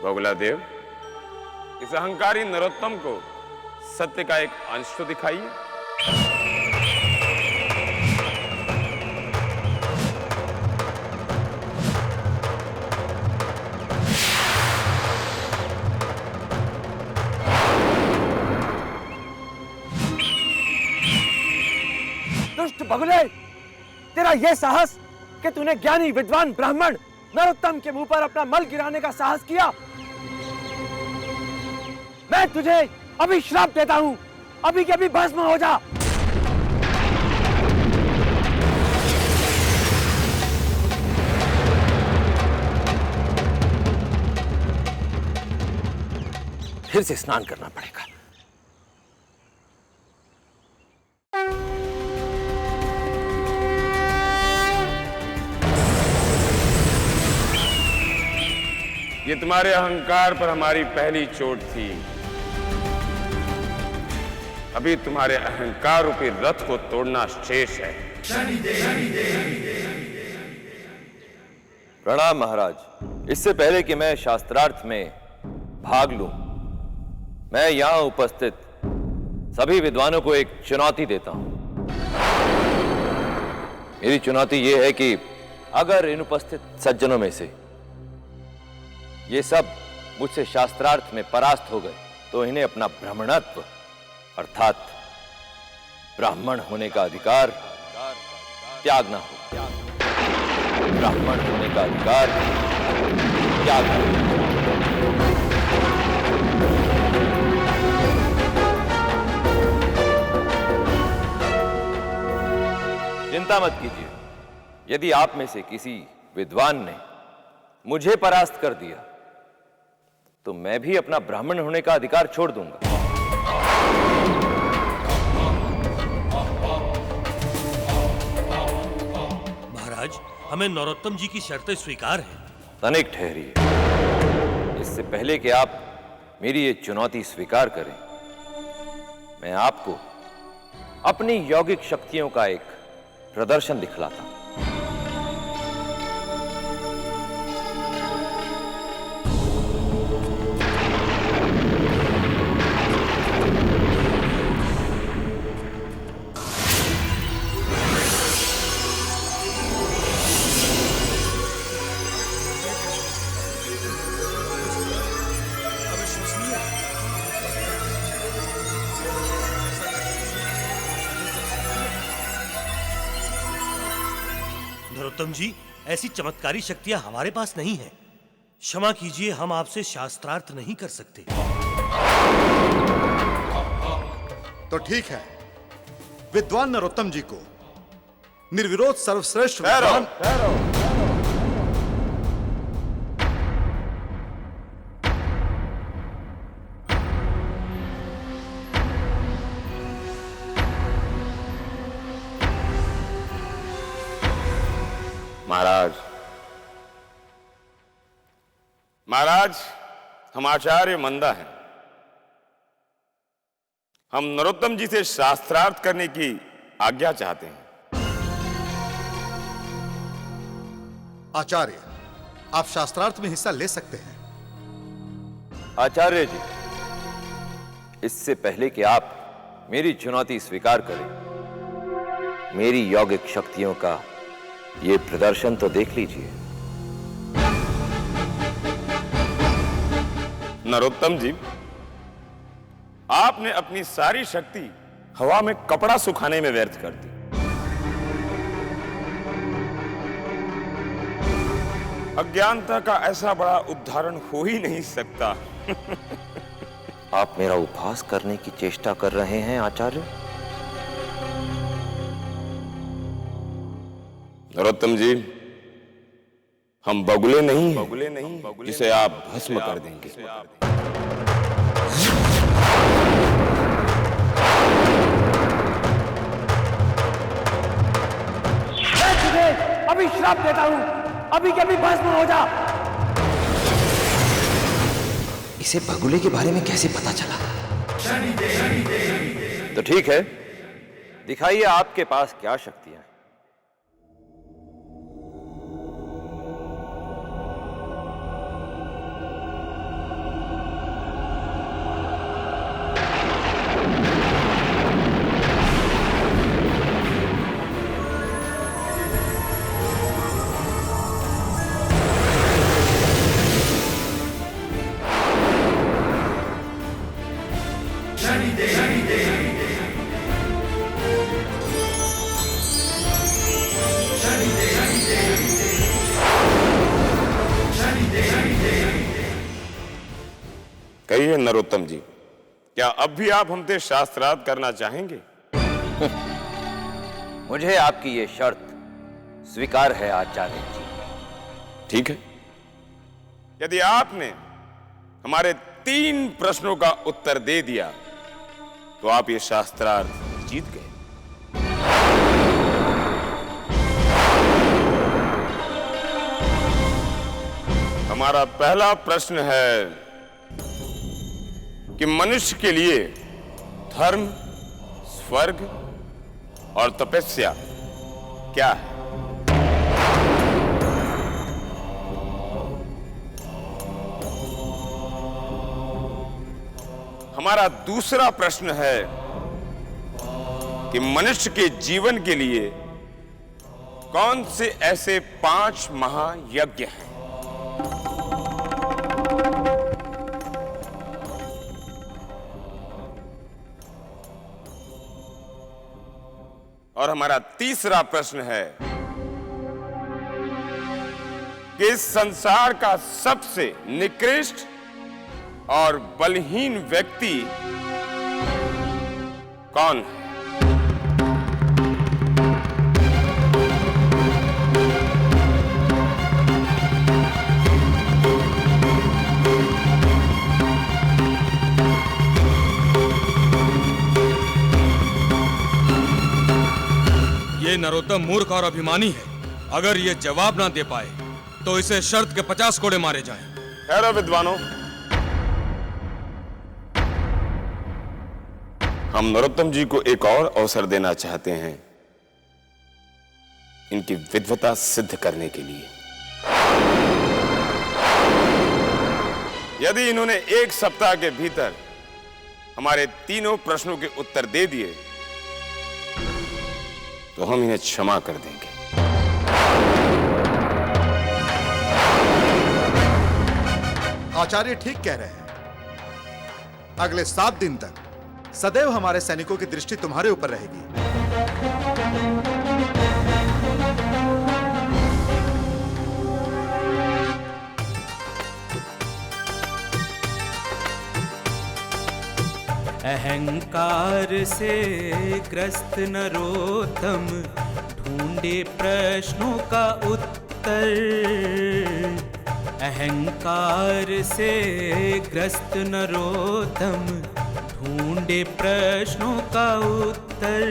बगुला देव, इस अहंकारी नरोत्तम को सत्य का एक अंश तो दिखाइए। दुष्ट बगुले, तेरा यह साहस कि तूने ज्ञानी विद्वान ब्राह्मण नरोत्तम के मुंह पर अपना मल गिराने का साहस किया। मैं तुझे अभी श्राप देता हूं, अभी के अभी भस्म हो जा। फिर से स्नान करना पड़ेगा। ये तुम्हारे अहंकार पर हमारी पहली चोट थी। अभी तुम्हारे अहंकार रूपी रथ को तोड़ना शेष है। प्रणाम महाराज। इससे पहले कि मैं शास्त्रार्थ में भाग लूं, मैं यहां उपस्थित सभी विद्वानों को एक चुनौती देता हूं। मेरी चुनौती यह है कि अगर इन उपस्थित सज्जनों में से ये सब मुझसे शास्त्रार्थ में परास्त हो गए, तो इन्हें अपना ब्राह्मणत्व अर्थात ब्राह्मण होने का अधिकार त्यागना हो। ब्राह्मण होने का अधिकार क्या करें? चिंता मत कीजिए। यदि आप में से किसी विद्वान ने मुझे परास्त कर दिया तो मैं भी अपना ब्राह्मण होने का अधिकार छोड़ दूंगा। महाराज, हमें नरोत्तम जी की शर्तें स्वीकार हैं। तनिक ठहरिए। इससे पहले कि आप मेरी ये चुनौती स्वीकार करें, मैं आपको अपनी यौगिक शक्तियों का एक प्रदर्शन दिखलाता हूं। नरोत्तम जी, ऐसी चमत्कारी शक्तियां हमारे पास नहीं है। क्षमा कीजिए, हम आपसे शास्त्रार्थ नहीं कर सकते। तो ठीक है, विद्वान नरोत्तम जी को निर्विरोध सर्वश्रेष्ठ विद्वान महाराज, हम आचार्य मंदा हैं। हम नरोत्तम जी से शास्त्रार्थ करने की आज्ञा चाहते हैं। आचार्य, आप शास्त्रार्थ में हिस्सा ले सकते हैं। आचार्य जी, इससे पहले कि आप मेरी चुनौती स्वीकार करें, मेरी यौगिक शक्तियों का ये प्रदर्शन तो देख लीजिए। नरोत्तम जी, आपने अपनी सारी शक्ति हवा में कपड़ा सुखाने में व्यर्थ कर दी। अज्ञानता का ऐसा बड़ा उदाहरण हो ही नहीं सकता। आप मेरा उपहास करने की चेष्टा कर रहे हैं आचार्य? नरोत्तम जी, हम बगुले नहीं हैं जिसे आप भस्म कर देंगे। अभी श्राप देता हूं, अभी के अभी भस्म हो जा। इसे बगुले के बारे में कैसे पता चला? तो ठीक है, दिखाइए आपके पास क्या शक्तियां हैं। कहिए नरोत्तम जी, क्या अब भी आप हमसे शास्त्रार्थ करना चाहेंगे? मुझे आपकी ये शर्त स्वीकार है आचार्य जी। ठीक है, यदि आपने हमारे 3 प्रश्नों का उत्तर दे दिया तो आप ये शास्त्रार्थ जीत गए। हमारा पहला प्रश्न है कि मनुष्य के लिए धर्म, स्वर्ग और तपस्या क्या है? हमारा दूसरा प्रश्न है कि मनुष्य के जीवन के लिए कौन से ऐसे 5 महायज्ञ हैं? और हमारा तीसरा प्रश्न है कि इस संसार का सबसे निकृष्ट और बलहीन व्यक्ति कौन है? ये नरोत्तम मूर्ख और अभिमानी है। अगर ये जवाब ना दे पाए तो इसे शर्त के 50 कोड़े मारे जाएं। ठहरो विद्वानों, हम नरोत्तम जी को एक और अवसर देना चाहते हैं इनकी विद्वता सिद्ध करने के लिए। यदि इन्होंने 1 सप्ताह के भीतर हमारे तीनों प्रश्नों के उत्तर दे दिए तो हम इन्हें क्षमा कर देंगे। आचार्य ठीक कह रहे हैं। अगले 7 दिन तक सदैव हमारे सैनिकों की दृष्टि तुम्हारे ऊपर रहेगी। अहंकार से ग्रस्त नरोत्तम ढूंढे प्रश्नों का उत्तर। अहंकार से ग्रस्त नरोत्तम ढूंढे प्रश्नों का उत्तर।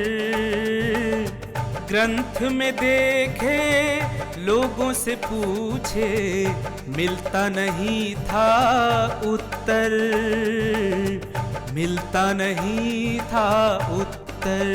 ग्रंथ में देखे लोगों से पूछे मिलता नहीं था उत्तर। मिलता नहीं था उत्तर।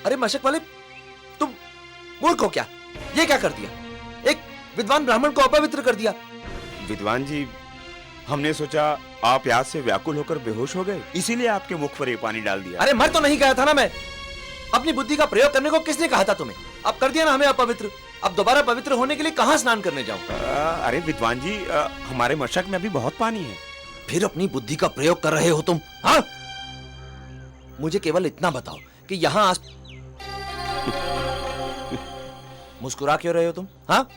अरे मशक वाले, तुम मूर्ख हो क्या? ये क्या कर दिया? एक विद्वान ब्राह्मण को अपवित्र कर दिया। विद्वान जी, हमने सोचा आप याद से व्याकुल होकर बेहोश हो गए, इसीलिए आपके मुख पर ये पानी डाल दिया। अरे मर तो नहीं गया था ना मैं। अपनी बुद्धि का प्रयोग करने को किसने कहा था तुम्हें? अब कर दिया ना हमें अपवित्र। अब दोबारा पवित्र होने के लिए कहाँ स्नान करने जाऊं? अरे विद्वान जी, हमारे मशक में अभी बहुत पानी है। फिर अपनी बुद्धि का प्रयोग कर रहे हो तुम? हाँ, मुझे केवल इतना बताओ कि यहाँ मुस्कुरा क्यों रहे हो तुम? हाँ?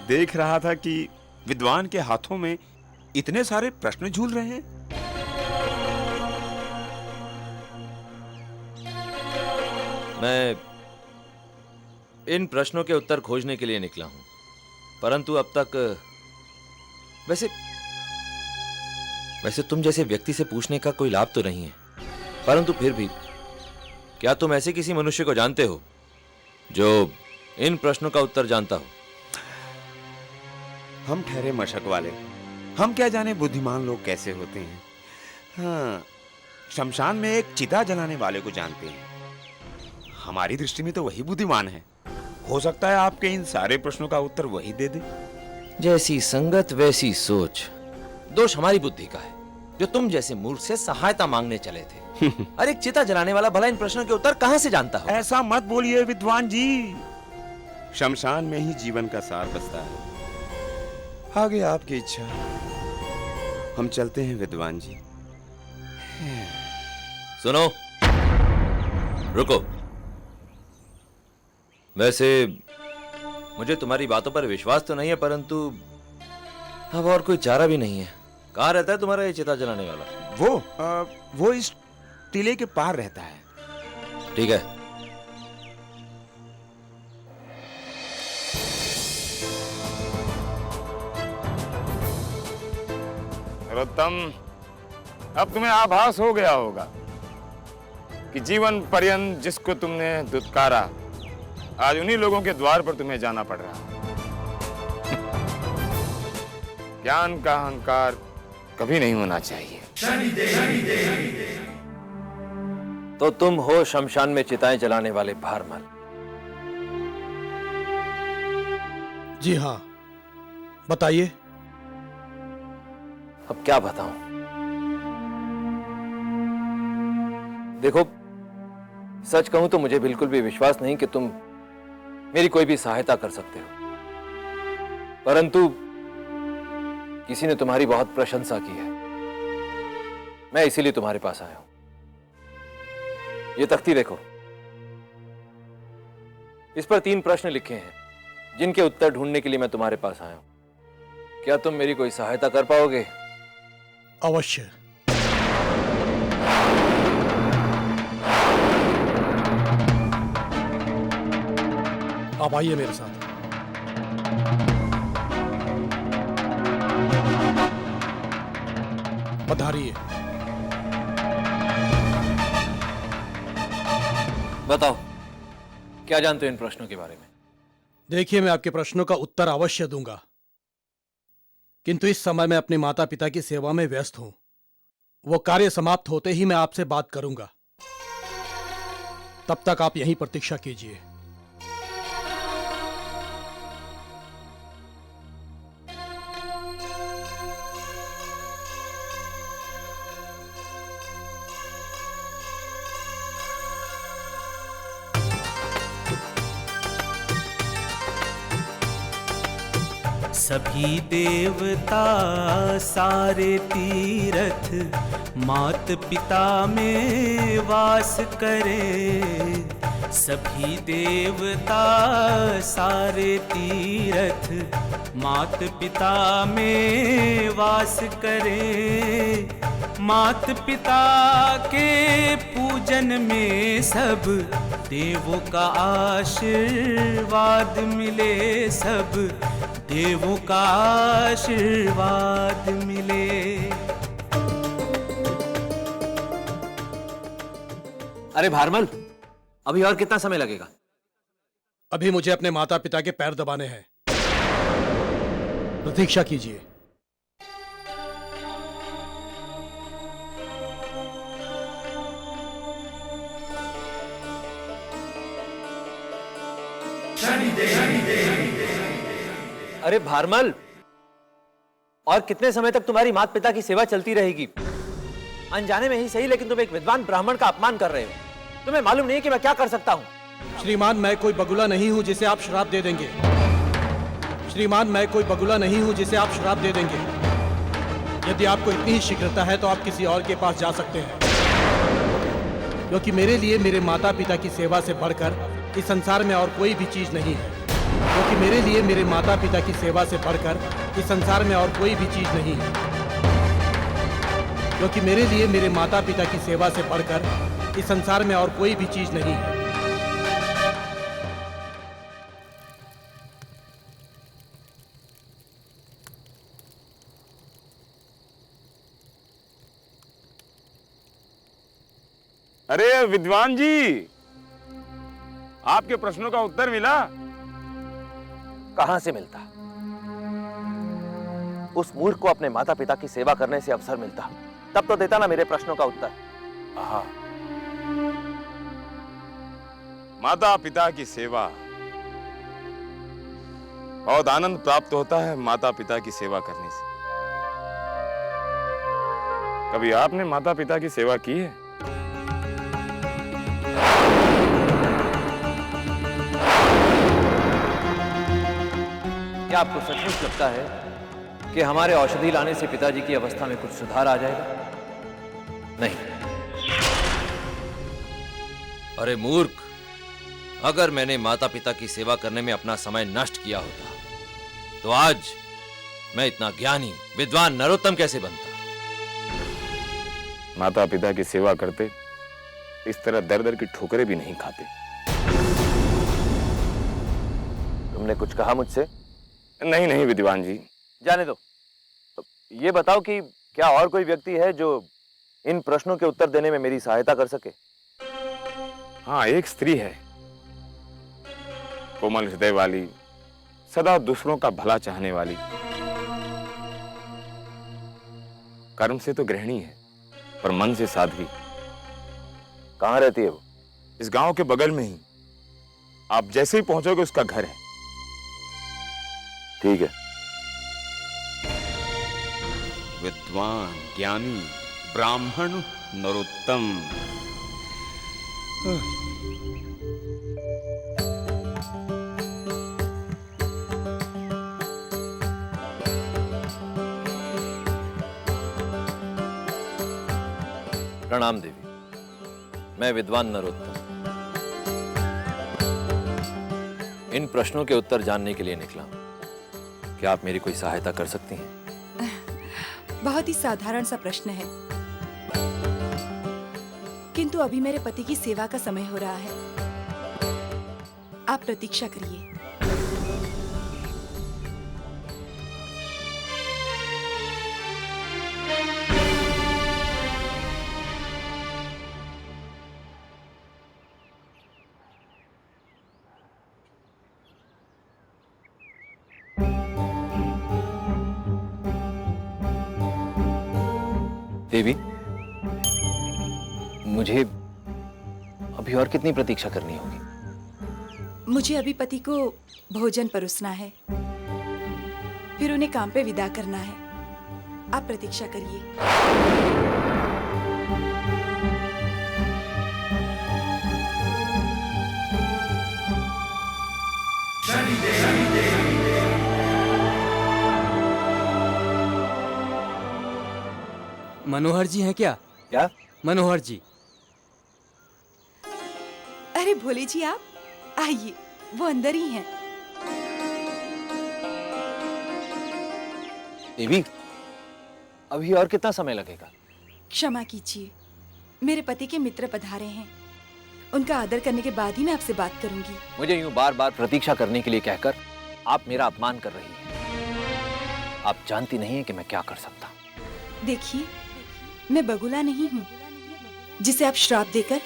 देख रहा था कि विद्वान के हाथों में इतने सारे प्रश्न झूल रहे हैं। मैं इन प्रश्नों के उत्तर खोजने के लिए निकला हूं, परंतु अब तक वैसे तुम जैसे व्यक्ति से पूछने का कोई लाभ तो नहीं है, परंतु फिर भी क्या तुम ऐसे किसी मनुष्य को जानते हो जो इन प्रश्नों का उत्तर जानता हो? हम ठहरे मशक वाले, हम क्या जाने बुद्धिमान लोग कैसे होते हैं। हाँ, शमशान में एक चिता जलाने वाले को जानते हैं। हमारी दृष्टि में तो वही बुद्धिमान है। हो सकता है आपके इन सारे प्रश्नों का उत्तर वही दे दे। जैसी संगत वैसी सोच। दोष हमारी बुद्धि का है जो तुम जैसे मूर्ख से सहायता मांगने चले थे। अरे एक चिता जलाने वाला भला इन प्रश्नों के उत्तर कहां से जानता हो? ऐसा मत बोलिए विद्वान जी। शमशान में ही जीवन का सार बसता है। आगे आपकी इच्छा। हम चलते हैं विद्वान जी। सुनो, रुको। वैसे मुझे तुम्हारी बातों पर विश्वास तो नहीं है, परंतु अब और कोई चारा भी नहीं है। कहाँ रहता है तुम्हारा ये चिता जलाने वाला? वो इस टीले के पार रहता है। ठीक है। नरोत्तम, अब तुम्हें आभास हो गया होगा कि जीवन पर्यंत जिसको तुमने दुत्कारा, आज उन्हीं लोगों के द्वार पर तुम्हें जाना पड़ रहा है। ज्ञान का अहंकार कभी नहीं होना चाहिए। तो तुम हो शमशान में चिताएं जलाने वाले भारमल? जी हाँ, बताइए। अब क्या बताऊं? देखो, सच कहूं तो मुझे बिल्कुल भी विश्वास नहीं कि तुम मेरी कोई भी सहायता कर सकते हो, परंतु किसी ने तुम्हारी बहुत प्रशंसा की है, मैं इसीलिए तुम्हारे पास आया हूं। ये तख्ती देखो, इस पर 3 प्रश्न लिखे हैं जिनके उत्तर ढूंढने के लिए मैं तुम्हारे पास आया हूं। क्या तुम मेरी कोई सहायता कर पाओगे? अवश्य। आप आइए मेरे साथ। पधारिए। बताओ, क्या जानते हो इन प्रश्नों के बारे में? देखिए, मैं आपके प्रश्नों का उत्तर अवश्य दूंगा, किंतु इस समय मैं अपने माता पिता की सेवा में व्यस्त हूं। वो कार्य समाप्त होते ही मैं आपसे बात करूंगा। तब तक आप यहीं प्रतीक्षा कीजिए। सभी देवता सारे तीरथ मात पिता में वास करे। सभी देवता सारे तीरथ मात पिता में वास करे। मात पिता के पूजन में सब देवों का आशीर्वाद मिले। सब देवों का आशीर्वाद मिले। अरे भारमल, अभी और कितना समय लगेगा? अभी मुझे अपने माता पिता के पैर दबाने हैं। प्रतीक्षा कीजिए। अरे भारमल, और कितने समय तक तुम्हारी माता पिता की सेवा चलती रहेगी? अनजाने में ही सही, लेकिन तुम एक विद्वान ब्राह्मण का अपमान कर रहे हो। तुम्हें मालूम नहीं कि मैं क्या कर सकता हूं? श्रीमान, मैं कोई बगुला नहीं हूं जिसे आप श्राप दे देंगे। श्रीमान, मैं कोई बगुला नहीं हूं जिसे आप श्राप दे देंगे। यदि आपको इतनी ही शीघ्रता है तो आप किसी और के पास जा सकते हैं, क्योंकि मेरे लिए मेरे माता पिता की सेवा से बढ़कर इस संसार में और कोई भी चीज नहीं है। क्योंकि मेरे लिए मेरे माता पिता की सेवा से बढ़कर इस संसार में और कोई भी चीज नहीं है। क्योंकि मेरे लिए मेरे माता पिता की सेवा से बढ़कर इस संसार में और कोई भी चीज नहीं है। अरे विद्वान जी, आपके प्रश्नों का उत्तर मिला? कहां से मिलता? उस मूर्ख को अपने माता पिता की सेवा करने से अवसर मिलता, तब तो देता ना मेरे प्रश्नों का उत्तर। हाँ, माता पिता की सेवा, बहुत आनंद प्राप्त होता है माता पिता की सेवा करने से। कभी आपने माता पिता की सेवा की है? क्या आपको सचमुच लगता है कि हमारे औषधि लाने से पिताजी की अवस्था में कुछ सुधार आ जाएगा? नहीं। अरे मूर्ख, अगर मैंने माता पिता की सेवा करने में अपना समय नष्ट किया होता तो आज मैं इतना ज्ञानी विद्वान नरोत्तम कैसे बनता। माता पिता की सेवा करते इस तरह दर दर की ठोकरें भी नहीं खाते। तुमने कुछ कहा मुझसे? नहीं नहीं विद्वान जी। जाने दो। ये बताओ कि क्या और कोई व्यक्ति है जो इन प्रश्नों के उत्तर देने में मेरी सहायता कर सके? हाँ, एक स्त्री है, कोमल हृदय वाली, सदा दूसरों का भला चाहने वाली। कर्म से तो गृहिणी है पर मन से साध्वी। कहाँ रहती है वो? इस गांव के बगल में ही। आप जैसे ही पहुंचोगे उसका घर है। ठीक है। विद्वान ज्ञानी ब्राह्मण नरोत्तम। प्रणाम देवी, मैं विद्वान नरोत्तम इन प्रश्नों के उत्तर जानने के लिए निकला। क्या आप मेरी कोई सहायता कर सकती हैं? बहुत ही साधारण सा प्रश्न है, किंतु अभी मेरे पति की सेवा का समय हो रहा है। आप प्रतीक्षा करिए। देवी, मुझे अभी और कितनी प्रतीक्षा करनी होगी? मुझे अभी पति को भोजन परोसना है, फिर उन्हें काम पे विदा करना है। आप प्रतीक्षा करिए। मनोहर जी हैं क्या? क्या? मनोहर जी। अरे भोले जी, आप आइए, वो अंदर ही हैं। देवी, अभी और कितना समय लगेगा? क्षमा कीजिए, मेरे पति के मित्र पधारे हैं। उनका आदर करने के बाद ही मैं आपसे बात करूंगी। मुझे यूं बार बार प्रतीक्षा करने के लिए कहकर आप मेरा अपमान कर रही हैं। आप जानती नहीं हैं कि मैं क्या कर सकता हूं। देखिए, मैं बगुला नहीं हूँ जिसे आप श्राप देकर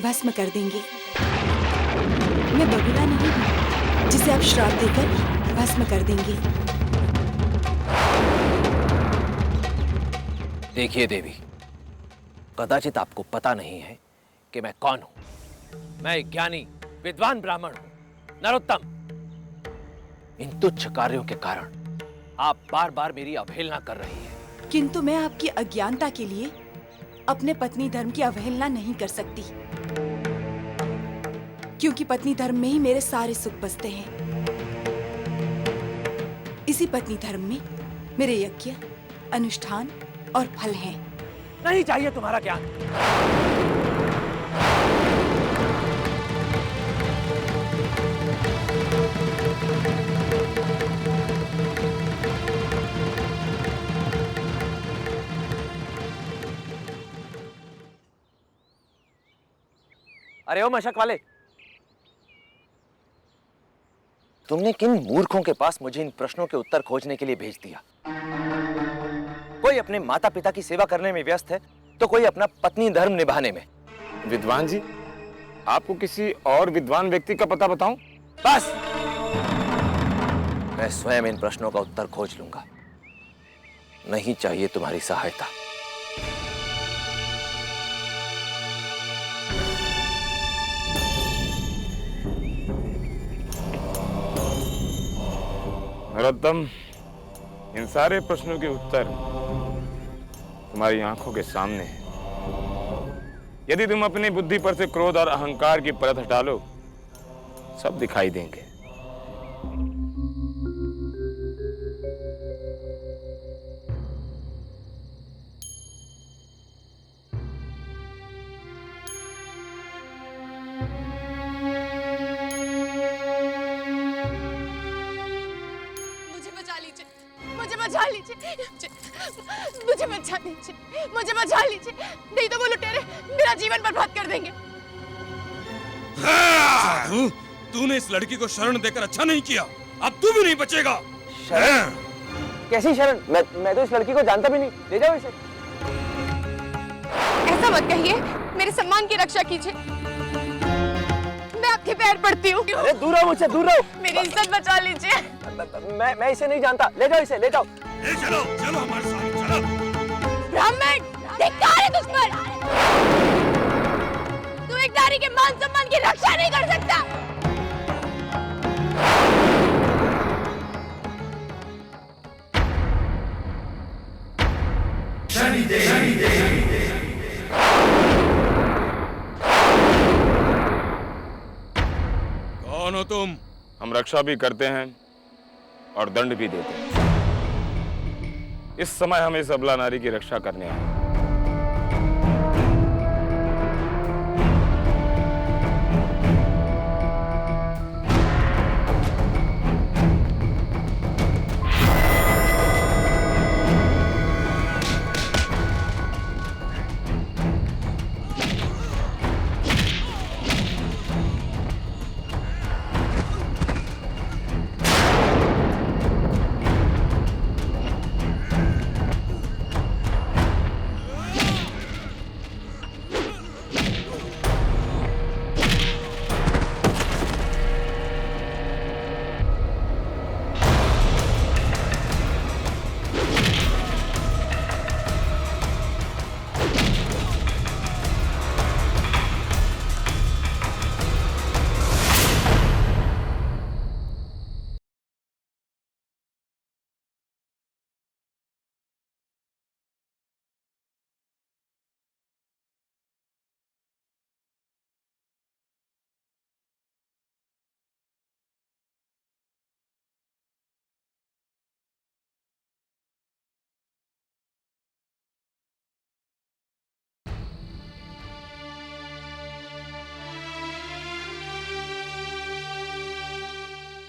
भस्म कर देंगे। मैं बगुला नहीं हूँ जिसे आप श्राप देकर भस्म कर देंगे। देखिए देवी, कदाचित आपको पता नहीं है कि मैं कौन हूं। मैं एक ज्ञानी विद्वान ब्राह्मण हूं, नरोत्तम। इन तुच्छ कार्यों के कारण आप बार बार मेरी अवहेलना कर रही हैं। किंतु मैं आपकी अज्ञानता के लिए अपने पत्नी धर्म की अवहेलना नहीं कर सकती, क्योंकि पत्नी धर्म में ही मेरे सारे सुख बसते हैं। इसी पत्नी धर्म में मेरे यज्ञ, अनुष्ठान और फल हैं। नहीं चाहिए तुम्हारा ज्ञान। अरे ओ मशक वाले, तुमने किन मूर्खों के पास मुझे इन प्रश्नों के उत्तर खोजने के लिए भेज दिया? कोई अपने माता पिता की सेवा करने में व्यस्त है तो कोई अपना पत्नी धर्म निभाने में। विद्वान जी, आपको किसी और विद्वान व्यक्ति का पता बताऊं? बस, मैं स्वयं इन प्रश्नों का उत्तर खोज लूंगा। नहीं चाहिए तुम्हारी सहायता। नरोत्तम, इन सारे प्रश्नों के उत्तर तुम्हारी आंखों के सामने हैं। यदि तुम अपनी बुद्धि पर से क्रोध और अहंकार की परत हटा लो, सब दिखाई देंगे। बचा लीजिए, मुझे बचा लीजिए, मुझे बचा लीजिए, नहीं तो वो लुटेरे मेरा जीवन बर्बाद कर देंगे। साधु, तूने इस लड़की को शरण देकर अच्छा नहीं किया, अब तू भी नहीं बचेगा। कैसी शरण? मैं तो इस लड़की को जानता भी नहीं, ले जाओ इसे। ऐसा मत कहिए, मेरे सम्मान की रक्षा कीजिए, मैं आपके पैर पड़ती हूँ। अरे दूर रहो मुझसे, दूर रहो। मेरी इज्जत बचा लीजिए। मैं इसे नहीं जानता, ले जाओ इसे, ले जाओ। ले चलो, चलो हमारे साथ, चलो। ब्राह्मण, धिक्कार है तुझ पर। तू एक नारी के मान सम्मान की रक्षा नहीं कर सकता। कौन हो तुम? हम रक्षा भी करते हैं और दंड भी देते हैं। इस समय हम इस अबला नारी की रक्षा करने आए।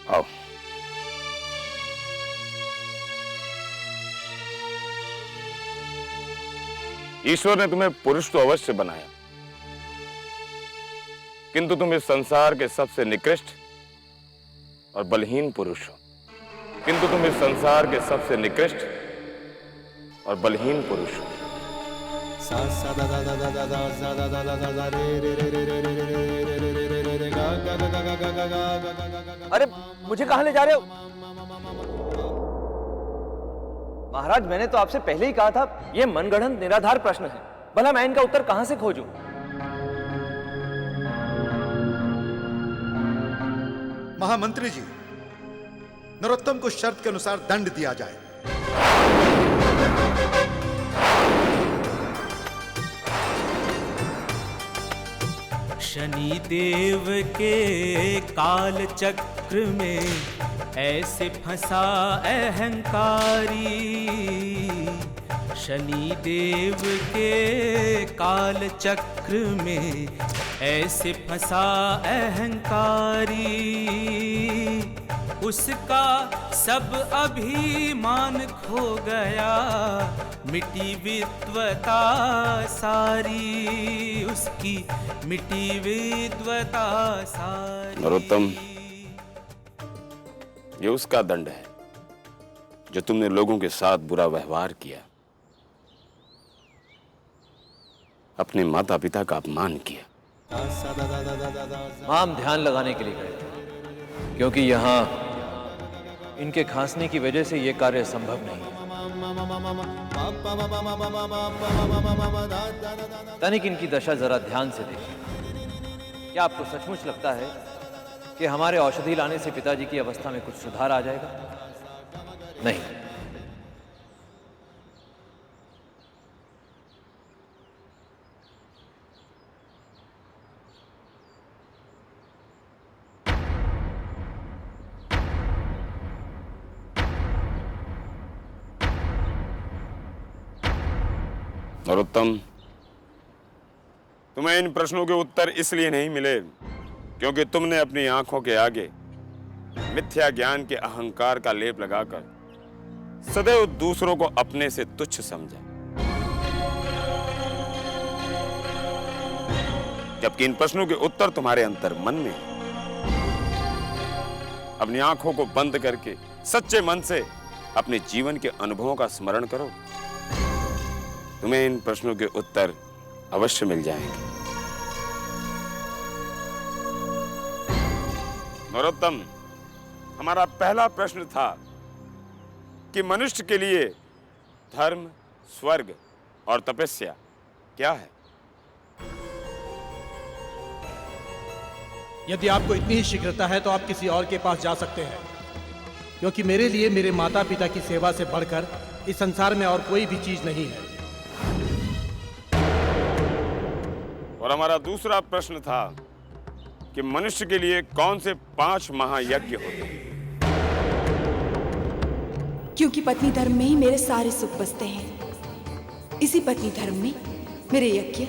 आओ। ईश्वर ने तुम्हें पुरुष तो अवश्य बनाया, किंतु तुम इस संसार के सबसे निकृष्ट और बलहीन पुरुष हो। किंतु तुम इस संसार के सबसे निकृष्ट और बलहीन पुरुष हो। अरे मुझे कहां ले जा रहे हो? महाराज, मैंने तो आपसे पहले ही कहा था, यह मनगढ़ंत निराधार प्रश्न है। भला मैं इनका उत्तर कहां से खोजूं? महामंत्री जी, नरोत्तम को शर्त के अनुसार दंड दिया जाए। शनि देव के काल चक्र में ऐसे फंसा अहंकारी, शनि देव के काल चक्र में ऐसे फंसा अहंकारी, उसका सब अभिमान खो गया, मिटी विद्वता सारी, उसकी मिटी विद्वता सारी। नरोत्तम, ये उसका दंड है जो तुमने लोगों के साथ बुरा व्यवहार किया, अपने माता पिता का अपमान किया। हम ध्यान लगाने के लिए गए थे, क्योंकि यहाँ इनके खांसने की वजह से ये कार्य संभव नहीं है। तनिक इनकी दशा जरा ध्यान से देखिए। क्या आपको सचमुच लगता है कि हमारे औषधि लाने से पिताजी की अवस्था में कुछ सुधार आ जाएगा? नहीं। नरोत्तम, तुम्हें इन प्रश्नों के उत्तर इसलिए नहीं मिले क्योंकि तुमने अपनी आंखों के आगे मिथ्या ज्ञान के अहंकार का लेप लगाकर सदैव दूसरों को अपने से तुच्छ समझा, जबकि इन प्रश्नों के उत्तर तुम्हारे अंतर मन में है। अपनी आंखों को बंद करके सच्चे मन से अपने जीवन के अनुभवों का स्मरण करो, तुम्हें इन प्रश्नों के उत्तर अवश्य मिल जाएंगे। नरोत्तम, हमारा पहला प्रश्न था कि मनुष्य के लिए धर्म, स्वर्ग और तपस्या क्या है? यदि आपको इतनी ही शीघ्रता है तो आप किसी और के पास जा सकते हैं, क्योंकि मेरे लिए मेरे माता पिता की सेवा से बढ़कर इस संसार में और कोई भी चीज नहीं है। और हमारा दूसरा प्रश्न था कि मनुष्य के लिए कौन से 5 महायज्ञ होते हैं? क्योंकि पत्नी धर्म में ही मेरे सारे सुख बसते हैं। इसी पत्नी धर्म में मेरे यज्ञ,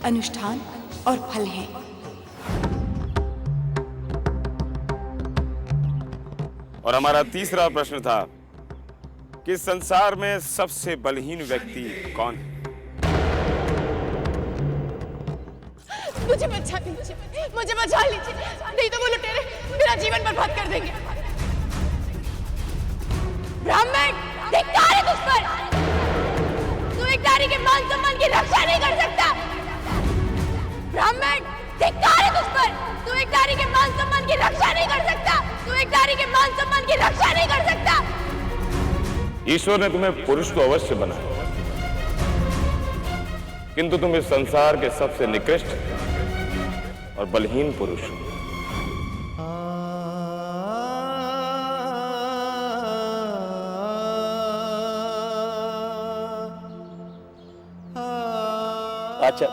अनुष्ठान और फल हैं। और हमारा तीसरा प्रश्न था कि संसार में सबसे बलहीन व्यक्ति कौन है? मुझे बचा लीजिए, मुझे बचा लीजिए, नहीं तो वो लुटेरे मेरा जीवन बर्बाद कर देंगे। ब्राह्मण, धिक्कार है तुझ पर। तू एक नारी के मान सम्मान की रक्षा नहीं कर सकता। ब्राह्मण, धिक्कार है तुझ पर। तू एक नारी के मान सम्मान की रक्षा नहीं कर सकता। तू एक नारी के मान सम्मान की रक्षा नहीं कर सकता। ईश्वर ने तुम्हें पुरुष तो अवश्य बनाया, किंतु तुम इस संसार के सबसे निकृष्ट और बलहीन पुरुष हो। अच्छा,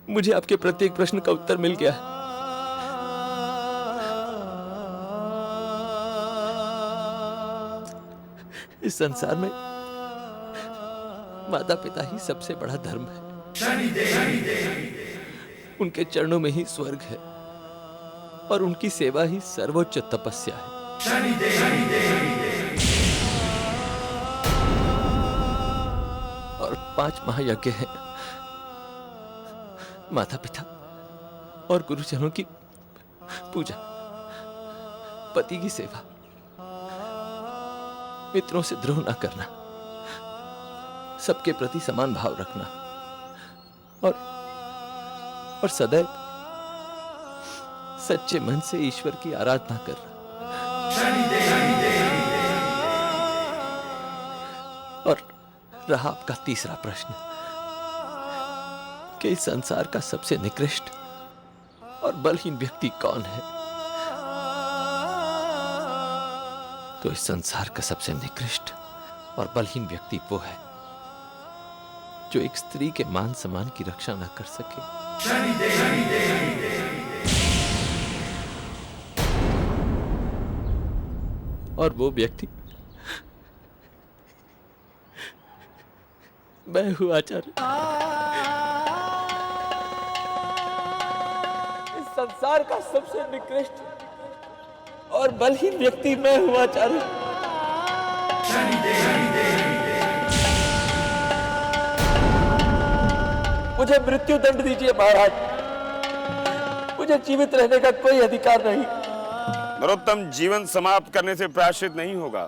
मुझे आपके प्रत्येक प्रश्न का उत्तर मिल गया है। इस संसार में माता पिता ही सबसे बड़ा धर्म है। उनके चरणों में ही स्वर्ग है और उनकी सेवा ही सर्वोच्च तपस्या है। और 5 महायज्ञ हैं। माता पिता और गुरुजनों की पूजा, पति की सेवा, मित्रों से द्रोह न करना, सबके प्रति समान भाव रखना और सदैव सच्चे मन से ईश्वर की आराधना करना। और रहा आपका तीसरा प्रश्न कि इस संसार का सबसे निकृष्ट और बलहीन व्यक्ति कौन है, तो इस संसार का सबसे निकृष्ट और बलहीन व्यक्ति वो है जो एक स्त्री के मान सम्मान की रक्षा न कर सके। और वो व्यक्ति मैं हूं आचार्य। इस संसार का सबसे निकृष्ट और बलहीन व्यक्ति मैं हूं आचार्य। मुझे मृत्यु दंड दीजिए महाराज, मुझे जीवित रहने का कोई अधिकार नहीं। नरोत्तम, जीवन समाप्त करने से प्रायश्चित नहीं होगा।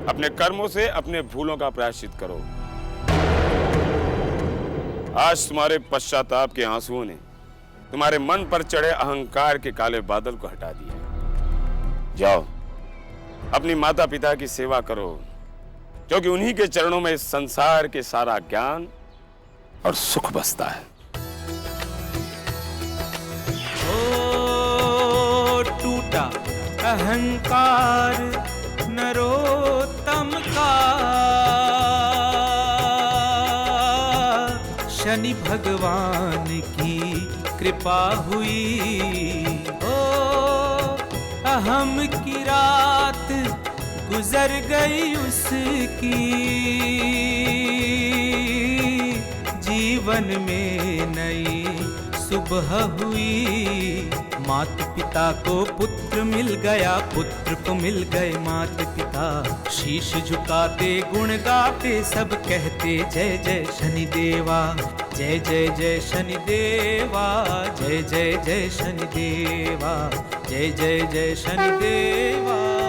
अपने कर्मों से अपने भूलों का प्रायश्चित करो। आज तुम्हारे पश्चाताप के आंसुओं ने तुम्हारे मन पर चढ़े अहंकार के काले बादल को हटा दिया। जाओ, अपनी माता पिता की सेवा करो, क्योंकि उन्हीं के चरणों में इस संसार के सारा ज्ञान और सुख बसता है। ओ टूटा अहंकार नरोत्तम का, शनि भगवान की कृपा हुई। ओ अहम की रात गुजर गई उसकी, जीवन में नई सुबह सुबह हुई, माता पिता को पुत्र मिल गया, पुत्र को मिल गए माता पिता। शीश झुकाते गुण गाते सब कहते जय जय शनिदेवा, जय जय जय शनिदेवा, जय जय जय शनिदेवा, जय जय जय शनिदेवा।